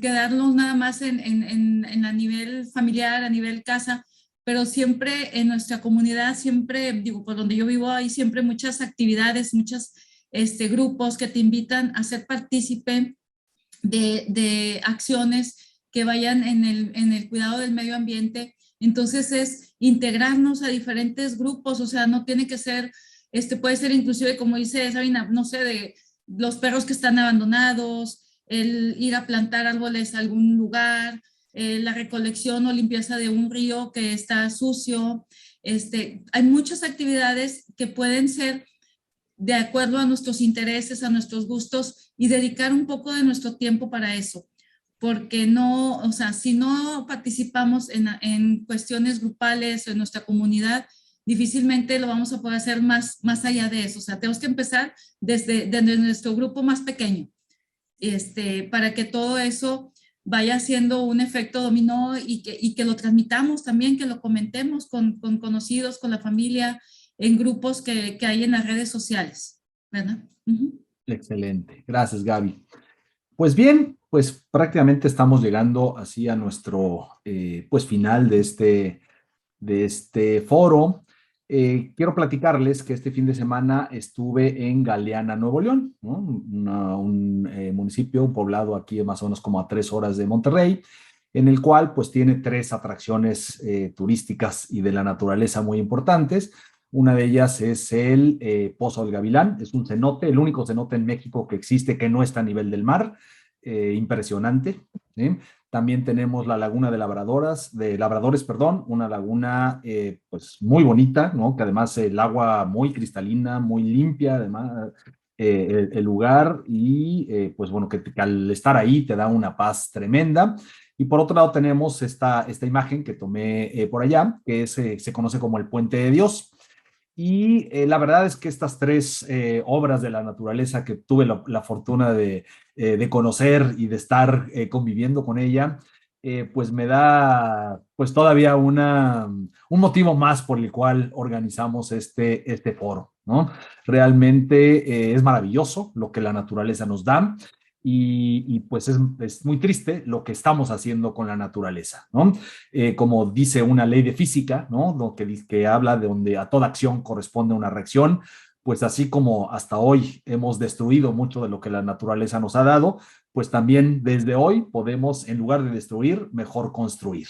quedarnos nada más en a nivel familiar, a nivel casa, pero siempre en nuestra comunidad, siempre, digo, por donde yo vivo, hay siempre muchas actividades, muchos grupos que te invitan a ser partícipe de acciones que vayan en el cuidado del medio ambiente. Entonces es integrarnos a diferentes grupos, o sea, no tiene que ser, puede ser inclusive, como dice Sabina, no sé, de los perros que están abandonados, el ir a plantar árboles a algún lugar, la recolección o limpieza de un río que está sucio. Hay muchas actividades que pueden ser de acuerdo a nuestros intereses, a nuestros gustos y dedicar un poco de nuestro tiempo para eso. Porque no, o sea, si no participamos en cuestiones grupales o en nuestra comunidad, difícilmente lo vamos a poder hacer más allá de eso. O sea, tenemos que empezar desde nuestro grupo más pequeño, para que todo eso vaya haciendo un efecto dominó y que lo transmitamos también, que lo comentemos con conocidos, con la familia, en grupos que hay en las redes sociales, ¿verdad? Excelente. Gracias, Gaby. Pues bien, pues prácticamente estamos llegando así a nuestro pues final de este foro. Quiero platicarles que este fin de semana estuve en Galeana, Nuevo León, ¿no? Un municipio, un poblado aquí más o menos como a 3 horas de Monterrey, en el cual pues tiene 3 atracciones turísticas y de la naturaleza muy importantes. Una de ellas es el Pozo del Gavilán, es un cenote, el único cenote en México que existe que no está a nivel del mar, impresionante, ¿sí? También tenemos la Laguna de Labradores, perdón, una laguna pues muy bonita, ¿no? Que además el agua muy cristalina, muy limpia, además el lugar y pues bueno, que al estar ahí te da una paz tremenda. Y por otro lado tenemos esta imagen que tomé por allá, que se conoce como el Puente de Dios. Y la verdad es que estas 3 obras de la naturaleza que tuve la fortuna de conocer y de estar conviviendo con ella, pues me da pues todavía un motivo más por el cual organizamos este foro, ¿no? Realmente es maravilloso lo que la naturaleza nos da. Pues es muy triste lo que estamos haciendo con la naturaleza, ¿no? Como dice una ley de física, ¿no? Lo que habla de donde a toda acción corresponde una reacción, pues así como hasta hoy hemos destruido mucho de lo que la naturaleza nos ha dado, pues también desde hoy podemos, en lugar de destruir, mejor construir.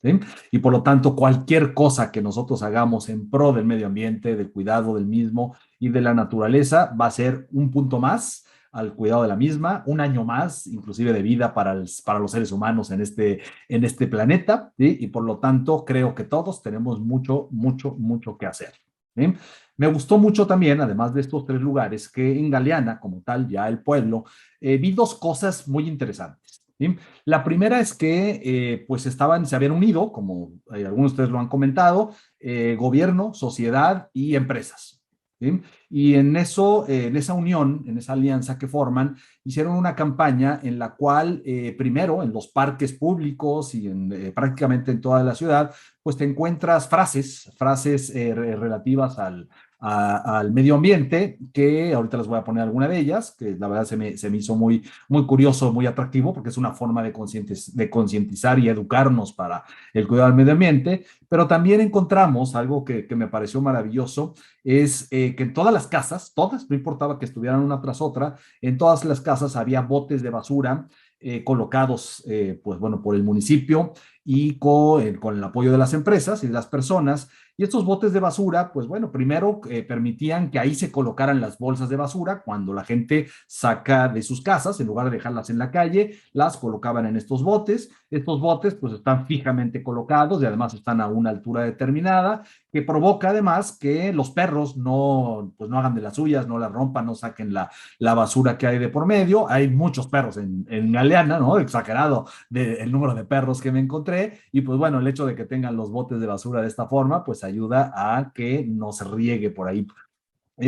¿Sí? Y por lo tanto, cualquier cosa que nosotros hagamos en pro del medio ambiente, del cuidado del mismo y de la naturaleza, va a ser un punto más al cuidado de la misma, un año más, inclusive de vida para los seres humanos en este planeta, ¿sí? Y por lo tanto, creo que todos tenemos mucho, mucho, mucho que hacer. ¿Sí? Me gustó mucho también, además de estos 3 lugares, que en Galeana, como tal, ya el pueblo, vi 2 cosas muy interesantes. ¿Sí? La primera es que pues se habían unido, como algunos de ustedes lo han comentado, gobierno, sociedad y empresas. ¿Sí? Y en esa unión, en esa alianza que forman, hicieron una campaña en la cual, primero, en los parques públicos y prácticamente en toda la ciudad, pues te encuentras frases relativas al medio ambiente, que ahorita les voy a poner alguna de ellas, que la verdad se me hizo muy, muy curioso, muy atractivo, porque es una forma de concientizar y educarnos para el cuidado del medio ambiente, pero también encontramos algo que me pareció maravilloso, es que en todas las casas, todas, no importaba que estuvieran una tras otra, en todas las casas había botes de basura colocados, pues bueno, por el municipio y con el apoyo de las empresas y de las personas. Y estos botes de basura, pues bueno, primero permitían que ahí se colocaran las bolsas de basura cuando la gente saca de sus casas, en lugar de dejarlas en la calle, las colocaban en estos botes. Estos botes pues están fijamente colocados y además están a una altura determinada, que provoca además que los perros pues no hagan de las suyas, no la rompan, no saquen la basura que hay de por medio. Hay muchos perros en Galeana, ¿no? Exagerado el número de perros que me encontré. Y pues bueno, el hecho de que tengan los botes de basura de esta forma, pues ayuda a que no se riegue por ahí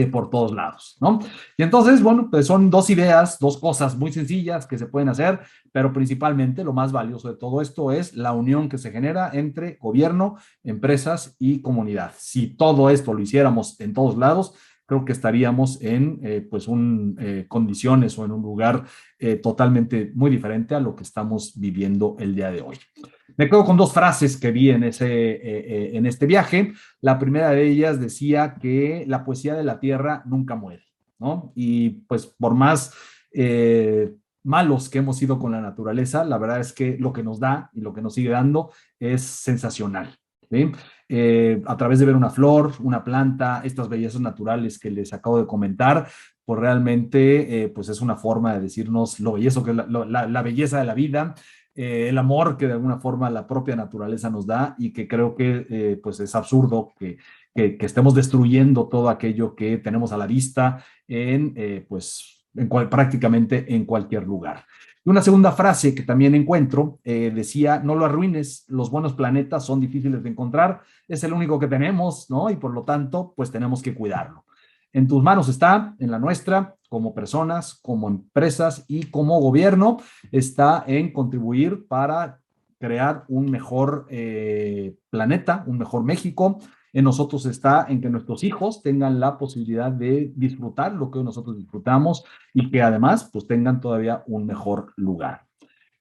por todos lados, ¿no? Y entonces, bueno, pues son 2 ideas, 2 cosas muy sencillas que se pueden hacer, pero principalmente lo más valioso de todo esto es la unión que se genera entre gobierno, empresas y comunidad. Si todo esto lo hiciéramos en todos lados, creo que estaríamos en pues condiciones o en un lugar totalmente muy diferente a lo que estamos viviendo el día de hoy. Me quedo con 2 frases que vi en este viaje. La primera de ellas decía que la poesía de la tierra nunca muere, ¿no? Y pues por más malos que hemos sido con la naturaleza, la verdad es que lo que nos da y lo que nos sigue dando es sensacional, ¿sí? A través de ver una flor, una planta, estas bellezas naturales que les acabo de comentar, pues realmente pues es una forma de decirnos lo bellezo que es la belleza de la vida, el amor que de alguna forma la propia naturaleza nos da y que creo que pues es absurdo que estemos destruyendo todo aquello que tenemos a la vista en pues prácticamente en cualquier lugar. Y una segunda frase que también encuentro decía, no lo arruines, los buenos planetas son difíciles de encontrar, es el único que tenemos, ¿no? Y por lo tanto, pues tenemos que cuidarlo. En tus manos está, en la nuestra, como personas, como empresas y como gobierno, está en contribuir para crear un mejor planeta, un mejor México. En nosotros está en que nuestros hijos tengan la posibilidad de disfrutar lo que nosotros disfrutamos y que además pues tengan todavía un mejor lugar.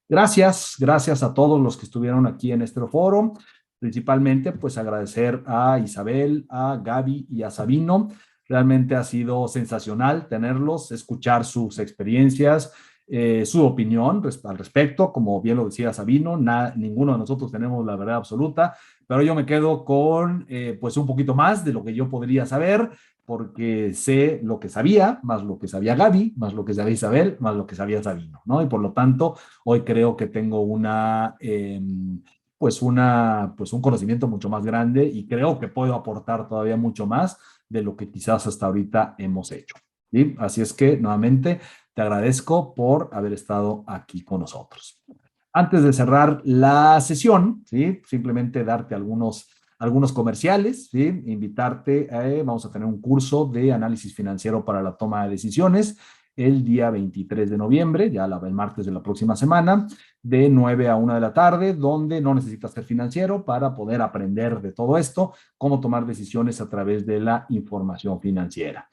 Gracias a todos los que estuvieron aquí en este foro, principalmente pues agradecer a Isabel, a Gaby y a Sabino. Realmente ha sido sensacional tenerlos, escuchar sus experiencias, su opinión al respecto. Como bien lo decía Sabino, ninguno de nosotros tenemos la verdad absoluta, pero yo me quedo con pues un poquito más de lo que yo podría saber, porque sé lo que sabía, más lo que sabía Gaby, más lo que sabía Isabel, más lo que sabía Sabino, ¿no? Y por lo tanto, hoy creo que tengo pues un conocimiento mucho más grande y creo que puedo aportar todavía mucho más de lo que quizás hasta ahorita hemos hecho, ¿sí? Así es que, nuevamente, te agradezco por haber estado aquí con nosotros. Antes de cerrar la sesión, ¿sí? Simplemente darte algunos comerciales, ¿sí? Invitarte, vamos a tener un curso de análisis financiero para la toma de decisiones el día 23 de noviembre, ya el martes de la próxima semana, de 9 a 1 de la tarde, donde no necesitas ser financiero para poder aprender de todo esto, cómo tomar decisiones a través de la información financiera.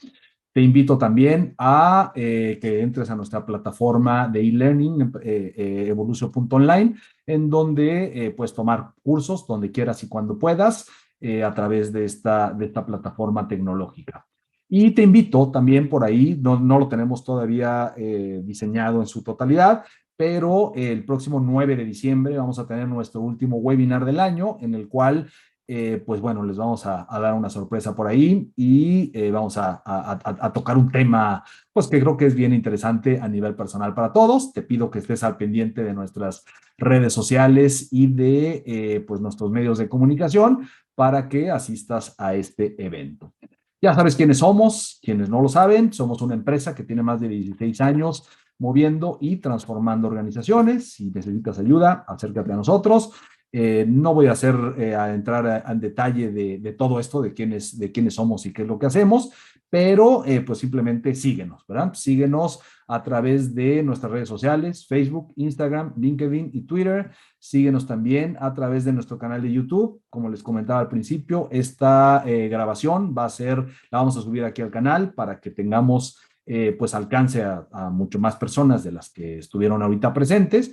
Te invito también a que entres a nuestra plataforma de e-learning, evolucio.online, en donde puedes tomar cursos donde quieras y cuando puedas a través de esta plataforma tecnológica. Y te invito también por ahí, no lo tenemos todavía diseñado en su totalidad, pero el próximo 9 de diciembre vamos a tener nuestro último webinar del año, en el cual pues bueno, les vamos a dar una sorpresa por ahí y vamos a tocar un tema, pues que creo que es bien interesante a nivel personal para todos. Te pido que estés al pendiente de nuestras redes sociales y de pues nuestros medios de comunicación para que asistas a este evento. Ya sabes quiénes somos, quienes no lo saben, somos una empresa que tiene más de 16 años moviendo y transformando organizaciones. Si necesitas ayuda, acércate a nosotros. No voy a entrar en detalle de todo esto, de quiénes somos y qué es lo que hacemos, pero pues simplemente síguenos, ¿verdad? Síguenos a través de nuestras redes sociales, Facebook, Instagram, LinkedIn y Twitter. Síguenos también a través de nuestro canal de YouTube. Como les comentaba al principio, esta grabación la vamos a subir aquí al canal para que tengamos pues alcance a mucho más personas de las que estuvieron ahorita presentes.